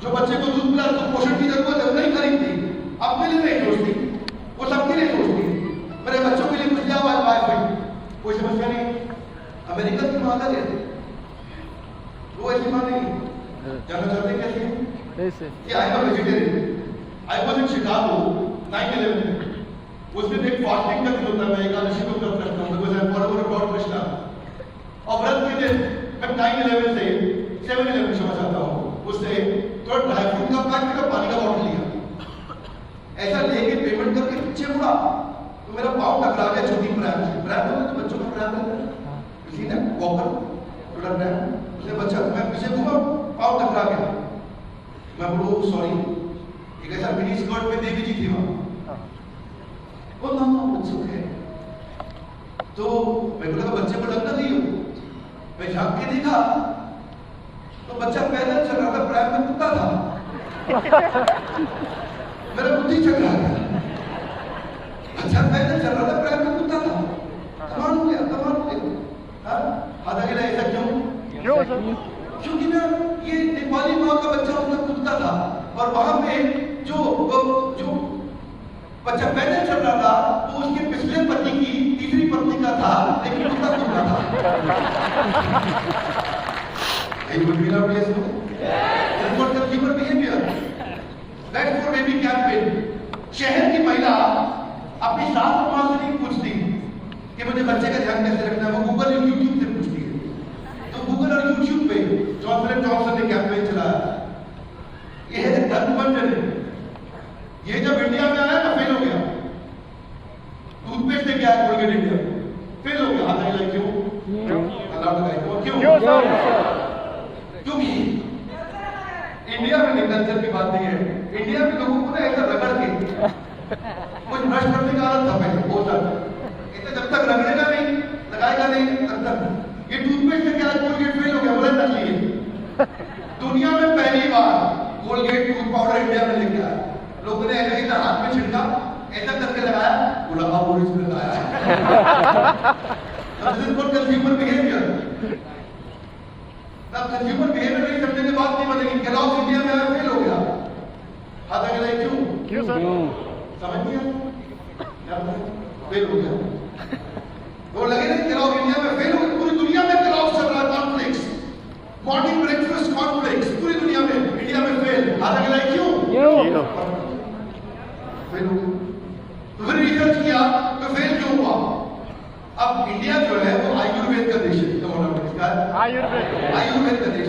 जो बच्चे को दूध पिला तो पोषण की जरूरत है, वो नहीं खरीदती, अपने लिए नहीं सोचती, वो सबके लिए सोचती है। मेरे बच्चों के लिए कुछ लिया हुआ है, कोई समस्या नहीं। अमेरिका की मां अलग है, वो ऐसी मां नहीं। जानना चाहते हैं कैसे? कि I am vegetarian, I was in Chicago 9/11 में, उसमें एक फास्टिंग का दिन होता है, मैं एकादशी को व्रत रखता हूं, because I am follower of God Krishna. और व्रत के दिन मैं 9/11 से 7/11 समझ आता हूं, उससे थोड़ा ड्राई फ्रूट का पैकेट का पानी का बॉटल लिया, ऐसा लेके पेमेंट करके पीछे मुड़ा तो मेरा पाँव टकरा गया छोटी प्रैम से। प्रैम तो बच्चों का प्रैम है, इसी ने वॉकर छोटा प्रैम, उसने बच्चा, मैं पीछे घूमा, पाँव टकरा गया। मैं बोलो सॉरी, एक ऐसा मिनी स्कर्ट में देवी जी थी वहां, वो ना उत्सुक है, तो मैं बोला बच्चे को लगना नहीं हो। मैं झांक के देखा तो बच्चा पैदल चल रहा था, प्रैम में कुत्ता था। मेरा बुद्धि चल रहा था, बच्चा पैदल चल रहा था, प्रैम में कुत्ता था। कमाल हो गया, कमाल हो गया। आधा गिला ऐसा क्यों? क्योंकि ना ये नेपाली माँ का बच्चा उसका कुत्ता था, और वहां पे जो बच्चा पैदल चल रहा था वो उसके पिछले पति की तीसरी पत्नी का था, लेकिन कुत्ता कुत्ता था। शहर की महिला अपनी सास और मां से नहीं पूछती कि मुझे बच्चे का ध्यान कैसे रखना है, वो गूगल और यूट्यूब से पूछती है। तो गूगल और यूट्यूब पे जॉनसन एंड जॉनसन ने कैंपेन चलाया, ये है धनवंतन। ये जब इंडिया में आया ना फेल हो गया, टूथपेस्ट लेके आया कोलगेट इंडिया में, फेल हो गया। आधा क्यों? क्योंकि इंडिया में कल्चर की बात नहीं है। इंडिया में लोगों को ना ऐसा रगड़ के कुछ ब्रश करने का आदत था पहले, बहुत ज्यादा, इतना जब तक रगड़ेगा नहीं, लगाएगा नहीं, तब तक। ये टूथपेस्ट लेके आया कोलगेट फेल हो गया, बोला नकली है। दुनिया में पहली बार कोलगेट टूथ पाउडर इंडिया में लेके आया, लोगों ने ऐसा हाथ में छिड़का, ऐसा करके लगाया, बोला आप ओरिजिनल लगाया। कंज्यूमर बिहेवियर, अब कंज्यूमर बिहेवियर नहीं समझने के बाद नहीं बनेगी। केलॉग्स इंडिया में आया, फेल हो गया। आधा गिला क्यों सर? समझ नहीं आया, फेल हो गया। वो लगे ना केलॉग इंडिया में फेल हो गया, पूरी दुनिया में केलॉग्स चल रहा है, कॉर्नफ्लेक्स, मॉर्निंग ब्रेकफास्ट कॉर्नफ्लेक्स, पूरी दुनिया में, इंडिया में फेल। आधा गिला क्यों? फेल हो गया। तो फिर रिसर्च किया तो फेल क्यों हुआ? अब इंडिया जो है वो आयुर्वेद का देश है, आयुर्वेद का देश।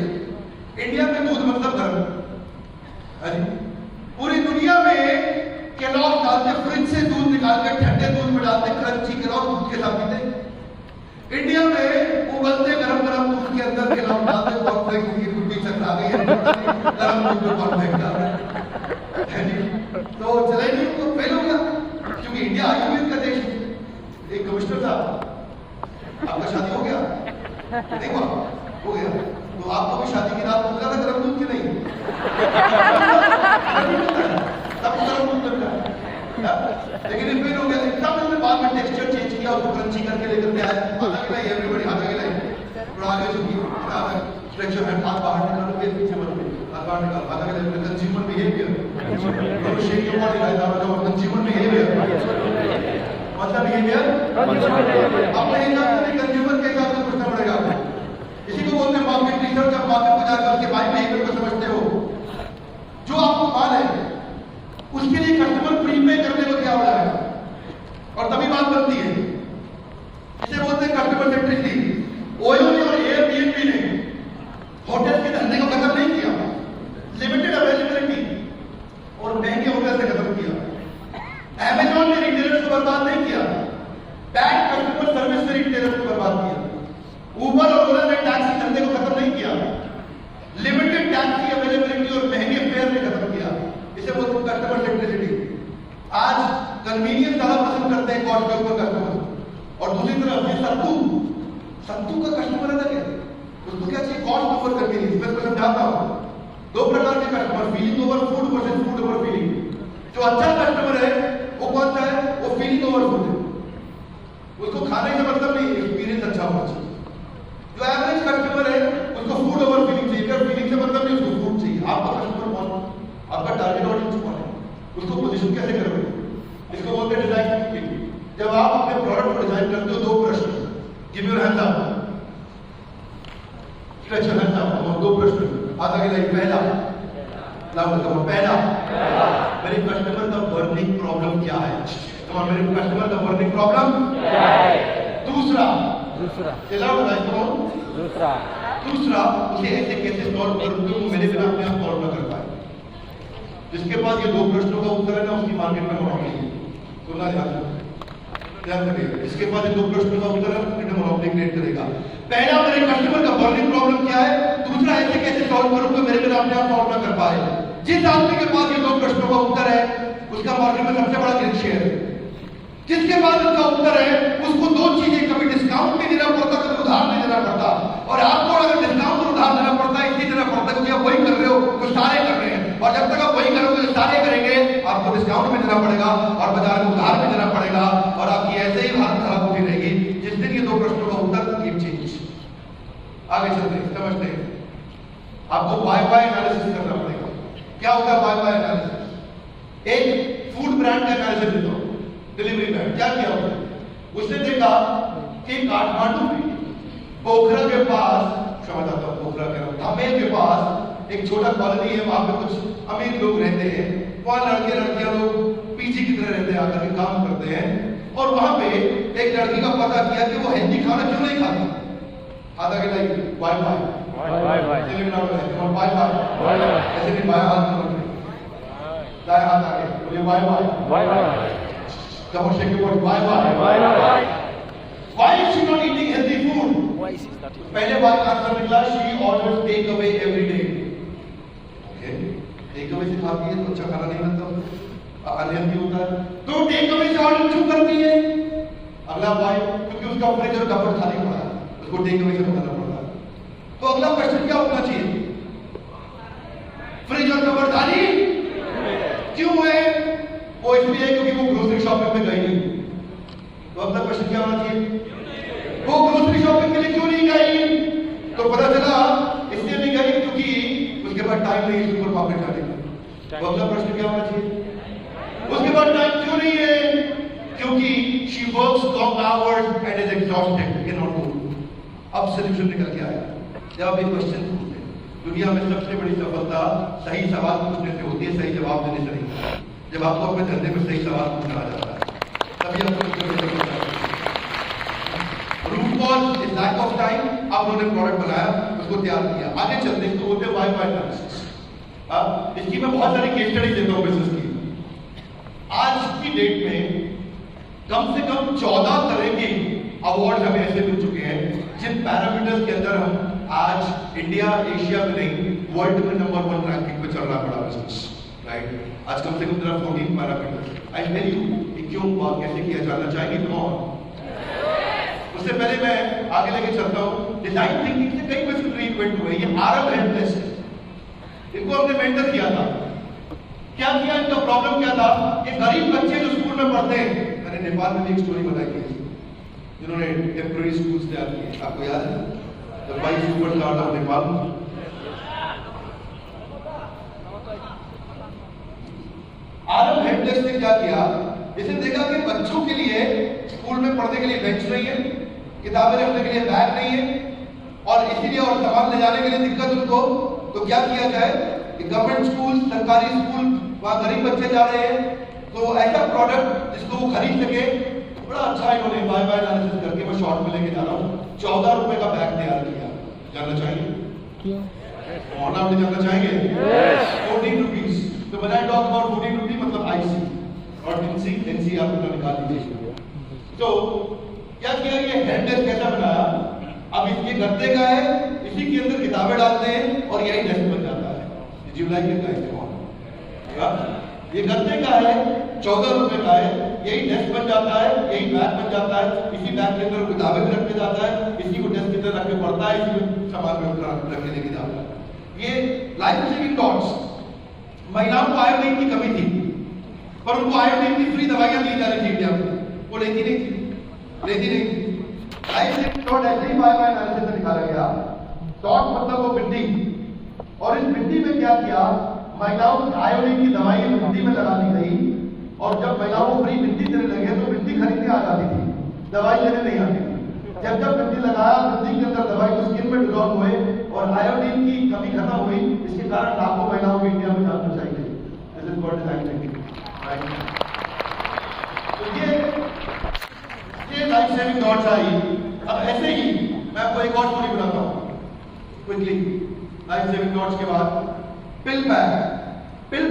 इंडिया में दूध मतलब गर्म, पूरी दुनिया में केलॉग डालते, फ्रिज से दूध निकाल कर ठंडे दूध में डालते, क्रंची केलॉग दूध के साथ पीते। इंडिया में उबलते गरम गरम दूध के अंदर केलॉग डालते, कॉर्नफ्लेक्स की गुड्डी चल रहा आ गई है, गरम दूध में कौन फेंकता है जी। तो चले नहीं, तो फेल हो गया, क्योंकि इंडिया आयुर्वेद का देश है। एक कमिश्नर साहब, आपका शादी हो गया? नहीं हुआ? हो गया। तो आपको भी शादी की रात को मिला था गरम दूध की? नहीं, तब गरम दूध मिला, लेकिन फेल हो गया। इतना मैंने बाद में टेक्सचर चेंज किया, उसको क्रंची करके लेकर के आया, आधा गिलाई एवरीबॉडी, आधा गिलाई थोड़ा आगे झुकी, फ्लेक्शन है, हाथ बाहर निकालो, फिर पीछे मत लो, हाथ बाहर निकालो, आधा गिलाई। कंज्यूमर बिहेवियर, तो shake your body like that, consumer behaviour, मतलब बिहेवियर अपने हिसाब से, कंज्यूमर के हिसाब से सोचना पड़ेगा। इसी को बोलते हैं मार्केट रिसर्च। आप मार्केट को जाकर उसके भाई बिहेवियर को समझते हो, जो आपको माल है उसके लिए कस्टमर प्रीपे करने को क्या हो रहा है, और तभी बात बनती है। इसे बोलते हैं कस्टमर सेंट्रिसिटी। ओयो ने और एयरबीएनबी ने होटल के धंधे को खत्म नहीं किया, लिमिटेड अवेलेबिलिटी और महंगे होटल से खत्म किया। अमेज़न ने रिटेलर्स को बर्बाद नहीं किया, बैड कस्टमर सर्विस से रिटेलर्स को बर्बाद किया। उबर और ओला ने टैक्सी धंधे को खत्म नहीं किया, लिमिटेड टैक्सी अवेलेबिलिटी और महंगे फेयर ने खत्म किया। इसे बोलते हैं कस्टमर सेंट्रिसिटी। आज कन्वीनियंस ज्यादा पसंद करते हैं कॉस्ट के ऊपर कस्टमर, और दूसरी तरफ ये सत्तू का कस्टमर अलग है, उसको क्या चाहिए? Cost over convenience. मैं समझाता हूं, दो प्रकार के customer, feeling over food versus food over feeling. जो अच्छा कस्टमर है वो कौन सा है? वो फीलिंग ओवर फूड है, उसको खाने से मतलब नहीं, एक्सपीरियंस अच्छा होना चाहिए। जो एवरेज कस्टमर है उसको फूड ओवर फीलिंग चाहिए, अगर फीलिंग से मतलब नहीं, उसको फूड चाहिए। आपका कस्टमर कौन, आपका टारगेट ऑडियंस कौन है, उसको पोजीशन कैसे करोगे? इसको बोलते हैं डिजाइन थिंकिंग। जब आप अपने प्रोडक्ट को डिजाइन करते हो, दो प्रश्न, give your hands up, stretch your hands up, और दो प्रश्न आधा गिलाई। पहला, लाउड करो, पहला, मेरे कस्टमर का बर्निंग प्रॉब्लम क्या है? तो मेरे कस्टमर का बर्निंग प्रॉब्लम क्या है? दूसरा, चला बताइए तो दूसरा, उसे ऐसे कैसे सॉल्व करूं कि वो मेरे बिना अपने आप सॉल्व न कर पाए। जिसके पास ये दो प्रश्नों का उत्तर है ना, उसकी मार्केट में मोनोपोली है। सुनना ध्यान रखिएगा, जिसके पास ये दो प्रश्नों का उत्तर है उसकी मोनोपोली क्रिएट करेगा। पहला, मेरे कस्टमर का बर्निंग प्रॉब्लम क्या है? दूसरा, ऐसे कैसे सॉल्व करूं कि मेरे बिना अपने आप सॉल्व न कर पाए। जिस आदमी के पास ये दो प्रश्नों का उत्तर है उसका मार्केट में सबसे बड़ा ग्रेट शेयर है। जिसके पास इसका उत्तर है उसको दो चीजें, कभी डिस्काउंट नहीं देना पड़ता, कभी उधार नहीं देना पड़ता। और आपको अगर डिस्काउंट और उधार देना पड़ता है, इसलिए देना पड़ता है क्योंकि आप वही कर रहे हो जो सारे कर रहे हैं, और जब तक आप वही करोगे जो सारे करेंगे, आपको डिस्काउंट भी देना पड़ेगा और बाजार में उधार भी देना पड़ेगा, और आपकी ऐसे ही हालत खराब होती रहेगी। जिस दिन ये दो प्रश्नों का उत्तर, गेम चेंज। आगे चलते हैं, समझते हैं। आपको वाई एनालिसिस करना पड़ेगा। क्या होता है वाई एनालिसिस? एक फूड ब्रांड का एनालिसिस देता हूं, डिलीवरी ब्रांड। क्या किया उसने देखा कि काठमांडू में पोखरा के पास, क्षमा चाहता हूं, पोखरा के धामेल के पास एक छोटा कॉलोनी है, वहां पे कुछ अमीर लोग रहते हैं, वहां लड़के लड़कियां लोग पीजी की तरह रहते हैं, आकर के काम करते हैं। और वहां पे एक लड़की का पता किया कि वो हेल्दी खाना क्यों नहीं खाती। आधा के लाइक बाय बाय ऐसे नहीं बाय हाथ में दाएं हाथ आगे बोलिए bye bye. Come on, shake your body. Why is she not eating healthy food? पहले बात का आंसर निकला, she orders take away every day. Okay, take away से खाती है तो अच्छा खाना नहीं बनता, अनहेल्दी होता है, तो take away से ऑर्डर क्यों करती है? अगला बाय, क्योंकि उसका फ्रिज और कपबोर्ड खाली पड़ा है, उसको take away से बताना पड़ता है। तो अगला क्वेश्चन क्या होना चाहिए? फ्रिज और कपबोर्ड खाली क्यों है? वो इसलिए क्योंकि वो ग्रोसरी शॉपिंग में गई नहीं। तो अब तक क्वेश्चन क्या होना चाहिए? वो ग्रोसरी शॉपिंग के लिए क्यों नहीं गई? तो पता चला इसलिए नहीं गई क्योंकि उसके पास टाइम नहीं है सुपर मार्केट जाने का। तो अगला प्रश्न क्या होना चाहिए? उसके पास टाइम क्यों नहीं है? क्योंकि she works long hours and is exhausted, can not do. अब सॉल्यूशन निकल के आया। जब आप एक क्वेश्चन पूछते हैं, दुनिया में सबसे बड़ी सफलता सही सवाल पूछने से होती है, सही जवाब देने से नहीं। जब आपको अपने धंधे में सही सवाल पूछना आ जाता है, तभी आपको root cause is lack of time. आप उन्होंने प्रोडक्ट बनाया, उसको तैयार किया, आगे चलते हैं तो बोलते हैं वाई वाई एनालिसिस। इसकी मैं बहुत सारी केस स्टडीज देता हूं बिजनेस की। आज की डेट में कम से कम 14 तरह के अवार्ड हमें ऐसे मिल चुके हैं जिन पैरामीटर्स के अंदर हम आज इंडिया एशिया में नहीं वर्ल्ड में नंबर 1 रैंकिंग पे चल रहा बड़ा बिजनेस, राइट? आज कम से कम तेरा 14 पैरामीटर। आई टेल यू कि क्यों हुआ, कैसे किया जाना चाहिए। कौन उससे पहले मैं आगे लेके चलता हूँ। डिजाइन थिंकिंग से कई क्वेश्चन रीइन्वेंट हुए। ये आरब हेल्पलेस, इनको हमने मेंटर किया था। क्या किया, इनका प्रॉब्लम क्या था कि गरीब बच्चे जो स्कूल में पढ़ते हैं, मैंने नेपाल में भी एक स्टोरी बताई थी जिन्होंने टेम्पररी स्कूल्स तैयार किए, आपको याद है? The 5 super star of Nepal. आरब हेल्पलेस ने क्या किया, इसे देखा कि बच्चों के लिए स्कूल में पढ़ने के लिए बेंच नहीं है, किताबें रखने के लिए बैग नहीं है, और इसीलिए और सामान ले जाने के लिए दिक्कत उनको। तो क्या किया जाए कि गवर्नमेंट स्कूल, सरकारी स्कूल, वहां गरीब बच्चे जा रहे हैं, तो ऐसा प्रोडक्ट जिसको वो खरीद सके, बड़ा अच्छा इन्होंने बाय एनालिसिस करके, मैं शॉर्ट में लेके जा रहा हूँ, 14 रुपए का बैग तैयार किया। जानना चाहिए क्यों? और आप जानना चाहेंगे? 14 रुपीज। तो when I talk about 14 रुपी मतलब IC और NC आप लोग निकाल लीजिए। तो क्या किया, ये हैंडल कैसा बनाया, अब इसके गद्दे का है, इसी के अंदर किताबें डालते हैं और यही डेस्क बन जाता है। जीवलाई के का इस्तेमाल, ये गद्दे का है, 14 रुपए का है, यही डेस्क बन जाता है, यही बैग बन जाता है, इसी बैग के अंदर किताबें भी रख के जाता है, इसी को डेस्क के अंदर रख के पढ़ता है, इसी में सामान में रख के लेके जाता है। ये लाइफ सेविंग डॉट्स। महिलाओं को आयोडीन की कमी थी, पर उनको आयोडीन की फ्री दवाइयां दी जा रही थी इंडिया में, वो लेती नहीं थी। लाइफ सेविंग डॉट ऐसे ही बाय एनालिसिस से निकाला गया। डॉट मतलब वो बिंदी, और इस बिंदी में क्या किया, महिलाओं को आयोडीन की दवाई बिंदी में लगा दी गई, और जब महिलाओं को फ्री बिंदी देने लगे तो बिंदी खरीदने आ जाती थी, दवाई लेने नहीं आती थी। जब बिंदी लगाया, बिंदी के अंदर दवाई को स्किन में डिजॉल्व हुए और आयोडीन की कमी खत्म हुई। इसके कारण लाखों महिलाओं को इंडिया में जान बचाई गई। This is called design thinking, right? तो ये लाइफ सेविंग डॉट्स आई। अब ऐसे ही मैं आपको एक और स्टोरी बताता हूँ क्विकली। लाइफ सेविंग डॉट्स के बाद पिल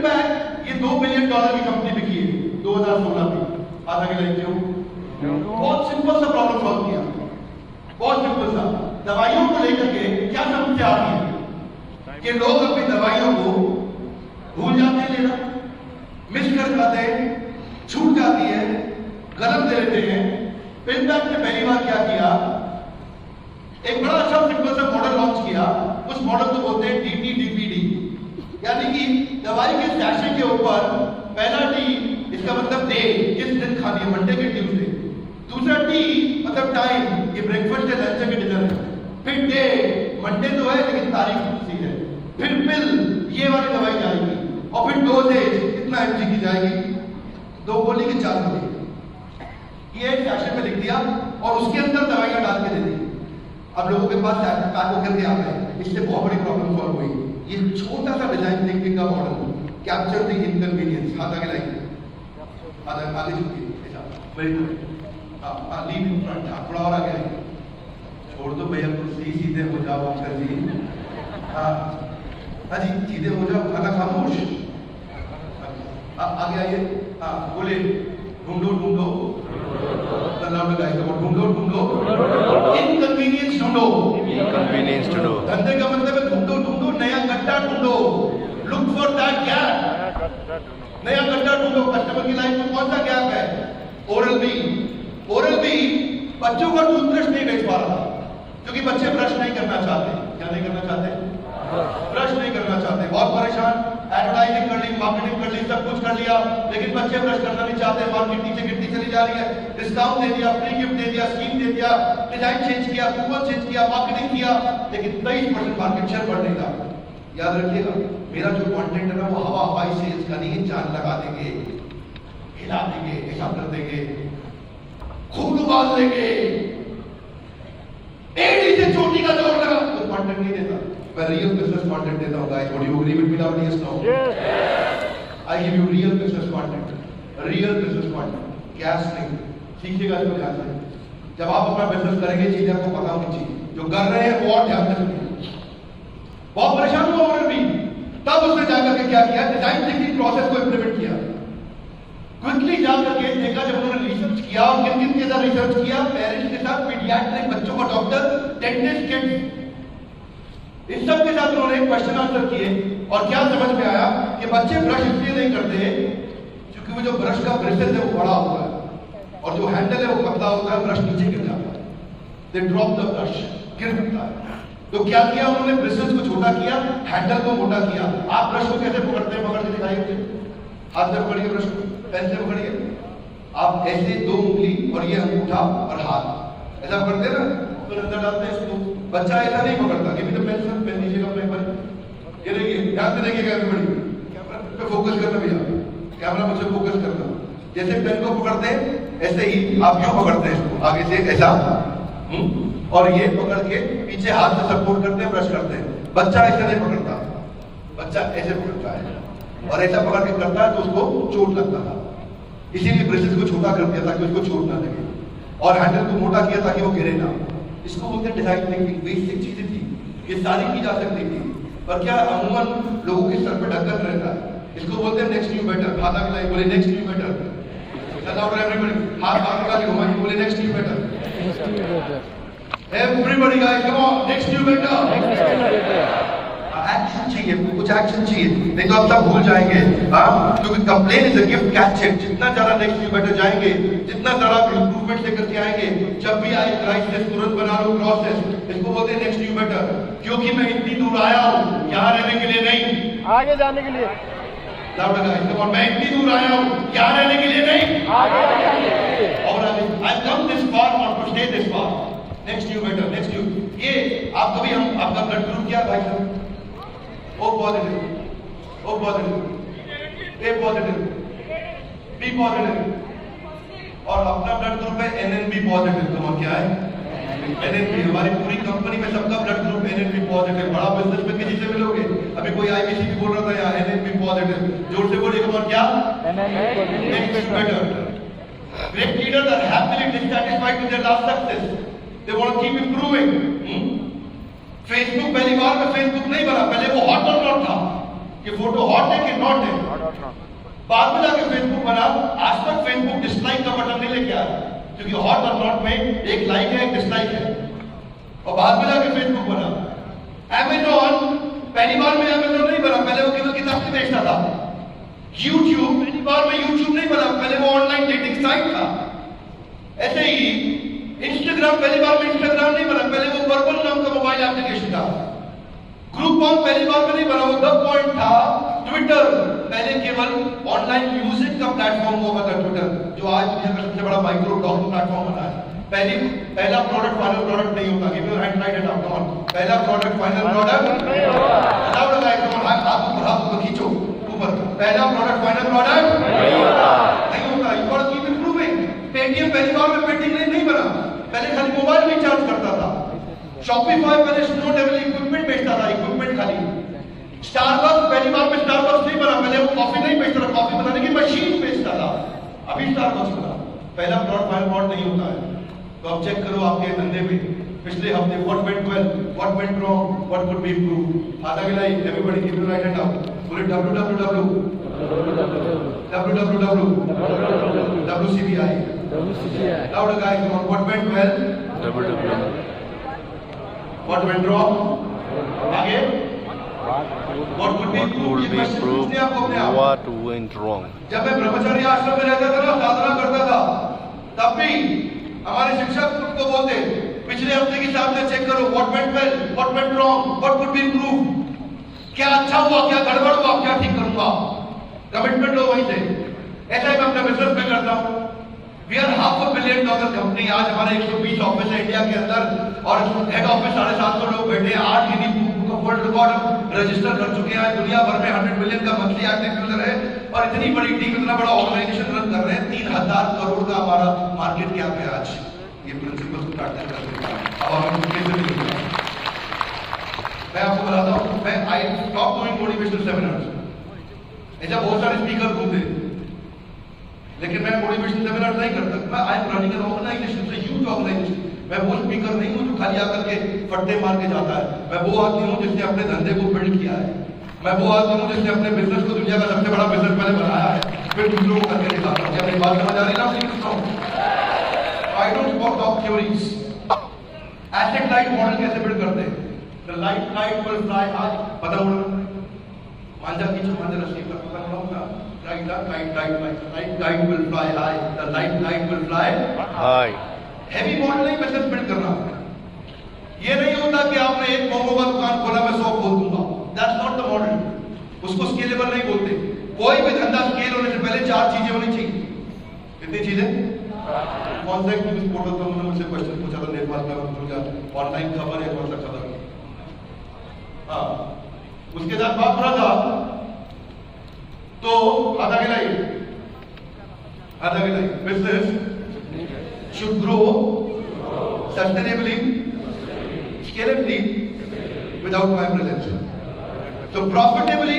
पैक, ये $2 बिलियन की कंपनी बिकी है 2016 में। आता के लाइक क्यों? बहुत सिंपल सा प्रॉब्लम सॉल्व किया, बहुत सिंपल सा। दवाइयों को लेकर के क्या समस्या आती है कि लोग अपनी दवाइयों को भूल जाते हैं लेना, मिस कर जाते हैं, छूट जाती है, गलत दे लेते हैं। पिल पैक ने पहली बार क्या किया, एक बड़ा अच्छा सिंपल सा मॉडल लॉन्च किया। उस मॉडल को बोलते हैं DTDPD, यानी कि दवाई के सैशे के ऊपर पहला टी, इसका मतलब डे, किस दिन खानी है, मंडे के ट्यूसडे। दूसरा टी मतलब टाइम, ये ब्रेकफास्ट है, लंच है कि डिनर है। फिर डे, मंडे तो है लेकिन तारीख दूसरी है। फिर पिल, ये वाली दवाई जाएगी, और फिर डोजेज कितना mg की जाएगी, 2 गोली की 4 गोली, ये सैशे में लिख दिया और उसके अंदर दवाइयां डाल के दे दी। अब लोगों के पास पैक होकर के आ गए, इससे बहुत बड़ी प्रॉब्लम सॉल्व हुई। ये छोटा सा डिजाइन थिंकिंग का मॉडल कैप्चर द इनकन्वीनियंस। हाथ आगे लाइए, आगे झुकिए, very good, leave in front, थोड़ा और आगे आइए, छोड़ दो भैया कुर्सी, सीधे हो जाओ अंकल जी। हाँ जी, सीधे हो जाओ, खाना खामोश। आगे आइए, बोले ढूंढो ढूंढो, इनकन्वीनियंस ढूंढो। धंधे का मतलब है ढूंढो ढूंढो, नया गड्ढा ढूंढो, लुक फॉर दैट गैप, नया गड्ढा ढूंढो। कस्टमर की लाइफ में कौन सा गैप है? ओरल बी बच्चों का टूथब्रश नहीं बेच पा रहा क्योंकि बच्चे ब्रश नहीं करना चाहते। क्या नहीं करना चाहते? ब्रश नहीं करना चाहते, बहुत परेशान। एडवर्टाइजिंग कर ली, मार्केटिंग कर ली, सब कुछ कर लिया, लेकिन बच्चे ब्रश करना नहीं चाहते। मार्केट नीचे गिरती चली जा रही है, डिस्काउंट दे दिया, फ्री गिफ्ट दे दिया, स्कीम दे दिया, डिजाइन चेंज किया, कूपन चेंज किया, मार्केटिंग किया, लेकिन 23% मार्केट शेयर बढ़ नहीं रहा। याद रखिएगा, मेरा जो कंटेंट है ना वो हवाई सेल्स का नहीं है। जान लगा देंगे, हिला देंगे, ऐसा कर देंगे, खूब उबाल देंगे, एडी से चोटी का जोर लगा, तो कंटेंट नहीं देता। मैं रियल बिजनेस कंटेंट देता हूं guys. What you agree with me now? Yes no? I give you real business content, real business content, cash नहीं। सीखिएगा इसको ध्यान से। जब आप अपना बिजनेस करेंगे, चीजें आपको पता होनी चाहिए। जो कर रहे हैं वो और ध्यान से सुनिए। बहुत परेशान हुआ ओनर भी, तब उसने जाकर के क्या किया, डिजाइन थिंकिंग प्रोसेस को इंप्लीमेंट किया। क्विकली जाकर के देखा, जब उन्होंने रिसर्च किया, और किन के साथ रिसर्च किया, पेरेंट्स के साथ, पीडियाट्रिक बच्चों का डॉक्टर, डेंटिस्ट किड्स, इस सब के साथ उन्होंने क्वेश्चन आंसर किए और क्या समझ में आया कि बच्चे ब्रश इसलिए नहीं करते क्योंकि वो जो ब्रश का ब्रिसेस है वो बड़ा होता है और जो हैंडल है वो पतला होता है, ब्रश नीचे गिर जाता है, दे ड्रॉप द ब्रश, गिर जाता है। तो क्या किया उन्होंने, ब्रिसेस को छोटा किया, हैंडल को मोटा किया। आप ब्रश को कैसे पकड़ते हैं, पकड़ के दिखाइए मुझे, हाथ से पकड़िए ब्रश को, पेन से पकड़िए, आप ऐसे 2 उंगली और ये अंगूठा और हाथ ऐसा पकड़ते हैं ना, तो अंदर डालते हैं इसको। बच्चा ऐसा नहीं पकड़ता कि तो पेंसिल पेन लीजिएगा अपने पर, ये देखिए, ध्यान से देखिएगा एवरीबॉडी, कैमरा पे फोकस करना भैया, कैमरा मुझे फोकस करना। जैसे पेन को पकड़ते हैं ऐसे ही आप क्यों पकड़ते हैं इसको, आगे से ऐसा, और ये पकड़ के पीछे हाथ से सपोर्ट करते हैं, ब्रश करते हैं। बच्चा ऐसे नहीं पकड़ता, बच्चा ऐसे पकड़ता है और ऐसा पकड़ के करता है तो उसको चोट लगता था, इसीलिए ब्रशेस को छोटा कर दिया ताकि उसको चोट ना लगे और हैंडल को मोटा किया ताकि वो गिरे ना। इसको बोलते हैं डिजाइन थिंकिंग। बेसिक चीजें थी, ये सारी की जा सकती थी, पर क्या अमूमन लोगों के सर पे ढक्कन रहता है। इसको बोलते हैं नेक्स्ट न्यू बेटर। हाथ आगे लाइए, बोले नेक्स्ट न्यू बेटर। एवरीबॉडी हाथ आगे घुमाइए, बोले next new better. Everybody guys, come on, next new better. Action चाहिए, कुछ एक्शन चाहिए, नहीं तो आप सब भूल जाएंगे। हाँ, क्योंकि complain is a gift, catch it. जितना ज्यादा नेक्स्ट न्यू बेटर जाएंगे, जितना ज्यादा इंप्रूवमेंट लेकर के आएंगे, जब भी आए क्राइसिस तुरंत बना लो प्रोसेस। इसको बोलते हैं नेक्स्ट न्यू बेटर, क्योंकि मैं इतनी दूर आया हूँ यहाँ रहने के लिए नहीं, आगे जाने के लिए। मैं इतनी दूर आया हूँ यहाँ रहने के लिए नहीं, आगे जाने के लिए। और I come this far not to stay this far. Next new better, next new. ये आप कभी हम आपका ब्लड ग्रुप क्या है भाई साहब? ओ पॉजिटिव, ओ पॉजिटिव, ए पॉजिटिव, बी पॉजिटिव और अपना ब्लड ग्रुप है NNB पॉजिटिव। तो क्या है NNB? हमारी पूरी कंपनी में सबका ब्लड ग्रुप NNB पॉजिटिव। बड़ा बिजनेस में किसी से मिलोगे, अभी कोई IBC भी बोल रहा था यहाँ NNB पॉजिटिव। जोर से बोलिए कौन क्या? Next better. Great leaders are happily dissatisfied with their last success. They want to keep improving. Facebook पहली बार में फेसबुक नहीं बना, पहले वो हॉट और नॉट था कि फोटो हॉट है कि नॉट है। बाद में जाके फेसबुक बना। आज तक फेसबुक डिसलाइक का बटन नहीं लेके आया, क्योंकि हॉट और नॉट में एक लाइक है एक डिसलाइक है, और बाद में जाके फेसबुक बना। अमेज़न पहली बार में अमेज़न नहीं बना, पहले वो केवल किताब बेचता था। यूट्यूब पहली बार में यूट्यूब नहीं बना, पहले वो ऑनलाइन डेटिंग साइट था। ऐसे ही इंस्टाग्राम पहली बार में इंस्टाग्राम नहीं बना, पहले वो पर्पल नाम का मोबाइल एप्लीकेशन था। ग्रुपबॉन्ड पहली बार में नहीं बना, वो द पॉइंट था। ट्विटर पहले केवल ऑनलाइन म्यूजिक का प्लेटफॉर्म हुआ था ट्विटर, जो आज दुनिया का सबसे बड़ा माइक्रो ब्लॉग प्लेटफॉर्म बना है। पहला प्रोडक्ट फाइनल प्रोडक्ट नहीं होता। Give your hand right up, come on. पहला प्रोडक्ट फाइनल प्रोडक्ट नहीं होता। बताओ ना गाइस, कम ऑन, हाथ ऊपर खींचो ऊपर। पहला प्रोडक्ट फाइनल प्रोडक्ट नहीं होता, नहीं होता। You got to keep improving. Paytm पहली बार में पेटीएम नहीं बना, पहले खाली मोबाइल रिचार्ज करता था। शॉपिफाई पहले स्नो लेवल इक्विपमेंट बेचता था, इक्विपमेंट खाली। स्टारबक्स पहली बार में स्टारबक्स नहीं बना, पहले वो कॉफी नहीं बेचता था, कॉफी बनाने की मशीन बेचता था। अभी स्टारबक्स बना। पहला प्लॉट फाइनल प्लॉट नहीं होता है। तो अब चेक करो आपके धंधे में पिछले हफ्ते what went well, what went wrong, what could be improved. हाथ आगे लाइए, everybody keep your right hand up. बोले WCBI। Louder guys, come on. What went well? What went wrong? आगे? What could be improved? ये question पूछने आपको अपने आप। What went wrong? जब मैं ब्रह्मचारी आश्रम में रहता था ना, साधना करता था, तब भी हमारे शिक्षक को बोलते, पिछले हफ्ते की साधना चेक करो, what went well, what went wrong, what could be improved? क्या अच्छा हुआ, क्या गड़बड़ हुआ, क्या ठीक करूंगा। कमिटमेंट लो वहीं से। ऐसा ही मैं अपने बिजनेस में करता हूँ। We are $500 million company. आज हमारे 120 ऑफिस है इंडिया के अंदर और हेड ऑफिस 750 लोग बैठे हैं। 8 Guinness book of world record register कर चुके हैं। दुनिया भर में 100 मिलियन का मंथली एक्टिव यूजर है और इतनी बड़ी टीम, इतना बड़ा ऑर्गेनाइजेशन रन कर रहे हैं। 3000 करोड़ का हमारा मार्केट कैप है आज। ये प्रिंसिपल स्टार्ट करते हैं। अब हमें कैसे मिलेगा? मैं आपको बताता हूँ, मैं I stop doing motivational seminars. ऐसा बहुत सारे स्पीकर घूमते, लेकिन मैं मोटिवेशनल सेमिनार नहीं करता। मैं I am running an organization, huge organization. मैं वो स्पीकर नहीं हूँ जो खाली आकर के फट्टे मार के जाता है। मैं वो आदमी हूँ जिसने अपने धंधे को बिल्ड किया है। मैं वो आदमी हूँ जिसने अपने बिजनेस को दुनिया का सबसे बड़ा बिजनेस पहले बनाया है, फिर दूसरों को करके दिखाता हूँ। क्या मेरी बात समझ आ रही है ना? I don't talk theories. Asset light model कैसे बिल्ड करते हैं? The light kite will fly high. पता उड़ मांझा की मांझा रस्सी पर पता उड़ा Light kite will fly high. The light kite will fly hi heavy model नहीं बिजनेस बिल्ड करना। ये नहीं होता कि आपने एक मोमो का दुकान खोला मैं 100 खोल दूंगा। That's not the model. उसको स्केलेबल नहीं बोलते। कोई भी धंधा स्केल होने से पहले 4 चीजें होनी चाहिए। कितनी चीजें? कौन सा एक न्यूज पोर्टल पर उन्होंने मुझसे क्वेश्चन पूछा था नेपाल में भूल गया ऑनलाइन खबर है कौन सा खबर? हाँ उसके साथ बात हो रहा था तो आधा गिलाई business should grow sustainably, scalably without my presence. So profitably,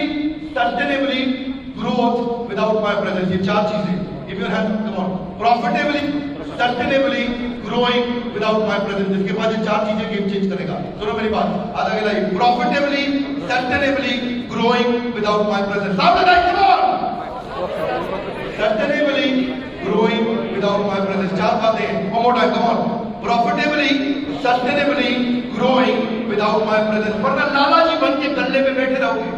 sustainably, growth without my presence. ये 4 चीजें. Give your hand, come on. Profitably, sustainably, growing without my presence. जिसके पास ये 4 चीजें गेम चेंज करेगा. सुनो मेरी बात. आधा गिलाई. Profitably, sustainably, growing without my presence. सामने light come on. Sustainably, growing without my presence. 4 बातें. One more time, come on. Profitably, sustainably, growing without my presence. वरना लाला जी बन के गल्ले में बैठे रहोगे.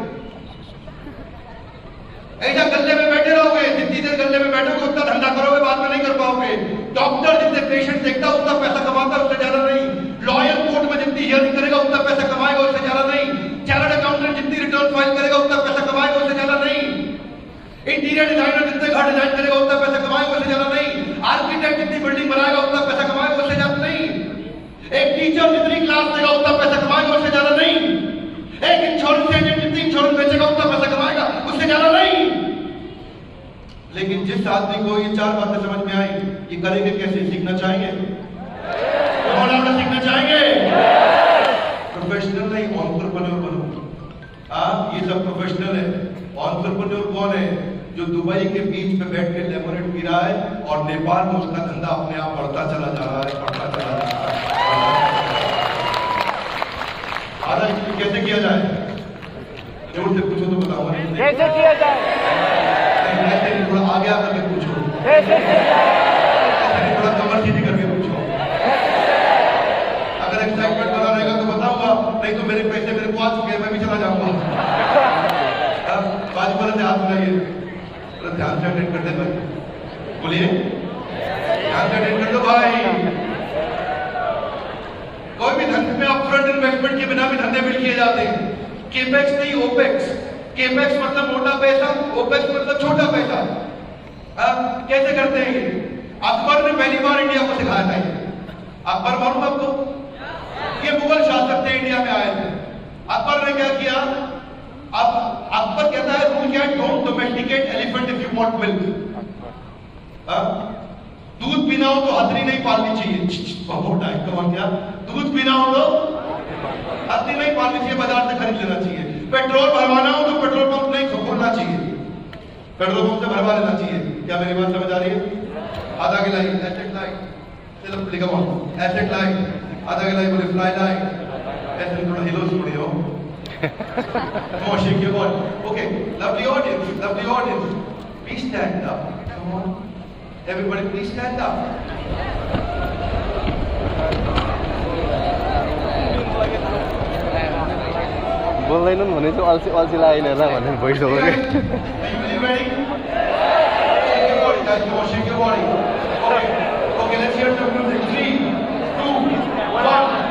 ऐसा गल्ले में बैठे रहोगे. जितनी देर गल्ले में बैठोगे उतना धंधा करोगे बाद में नहीं कर पाओगे. डॉक्टर जितने पेशेंट देखता उतना पैसा कमाता उससे ज्यादा नहीं. लॉयर कोर्ट में जितनी हियरिंग करेगा उतना पैसा कमाएगा उससे ज्यादा नहीं. चार्टर्ड अकाउंटेंट जितनी रिटर्न फाइल करेगा उतना पैसा कमाएगा उससे ज्यादा नहीं. इंटीरियर डिजाइनर जितने घर डिजाइन करेगा उतना पैसा कमाएगा उससे ज्यादा नहीं. आर्किटेक्ट जितनी बिल्डिंग बनाएगा उतना पैसा कमाएगा उससे ज्यादा नहीं. एक टीचर जितनी क्लास देगा उतना पैसा कमाएगा उससे ज्यादा नहीं. एक इंश्योरेंस एजेंट जितनी इंश्योरेंस बेचेगा उतना पैसा कमाएगा उससे ज्यादा नहीं. लेकिन जिस आदमी को ये 4 बातें समझ में आई ये करेंगे कैसे? सीखना चाहेंगे? सीखना चाहेंगे? प्रोफेशनल नहीं एंटरप्रेन्योर बनो. ये सब प्रोफेशनल है. एंटरप्रेन्योर कौन है? जो दुबई के बीच में बैठ के लेमोनेड पी रहा है और नेपाल में उसका धंधा अपने आप बढ़ता चला जा रहा है. आधा इसको कैसे किया जाए? जोर से पूछो तो बताऊंगा. कैसे किया जाए? ऐसे नहीं, थोड़ा आगे आकर के पूछो. कैसे किया जाए? ऐसे नहीं, थोड़ा कमर सीधी करके पूछो. अगर एक्साइटमेंट बना रहेगा तो बताऊंगा, नहीं तो मेरे पैसे मेरे को आ चुके हैं, मैं भी चला जाऊंगा. बाजू वाले से हाथ मिलाइए. ध्यान से अटेंड कर दे भाई. बोलिए ध्यान से अटेंड कर दो भाई. कोई भी धंधे में अपफ्रंट इन्वेस्टमेंट के बिना भी धंधे बिल्ड किए जाते हैं. केपेक्स नहीं ओपेक्स. केपेक्स मतलब मोटा पैसा, ओपेक्स मतलब छोटा पैसा. कैसे करते हैं ये? अकबर ने पहली बार इंडिया को सिखाया था. अकबर मालूम आपको? ये मुगल शासक थे, इंडिया में आए थे. अकबर ने क्या किया? अब अकबर कहता है रूल क्या है? Don't domesticate elephant if you want milk. दूध पीना हो तो हथनी नहीं पालनी चाहिए. बहुत है कमाल. क्या दूध पीना हो तो हथनी नहीं पालनी चाहिए, बाजार से खरीद लेना चाहिए. पेट्रोल भरवाना हो तो पेट्रोल पंप नहीं खोलना चाहिए, पेट्रोल पंप से भरवा लेना चाहिए. क्या मेरी बात समझ आ रही है? आधा गिलाई एसेट लाइट. चलो लिखा हुआ एसेट लाइट. आधा गिलाई बोले फ्लाई लाइट. ऐसे थोड़ा हिलो छोड़िए हो. Come on, shake your body. Okay, lovely audience, please stand up. Come on, everybody, please stand up. बोल्दैनन् भने चाहिँ अल्छी अल्छी लागेन र भनेर भइसक्यो. Are you ready? Come on, shake your body. Okay, let's hear some music. 3, 2, 1.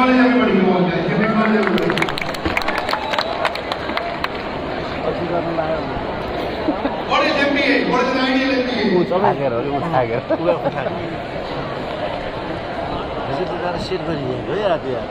College अभी पढ़ी हुआ है कितने college What is MBA? What is an ideal MBA? उठाएर हो उठाएर Jadi kita share beri ya, ya.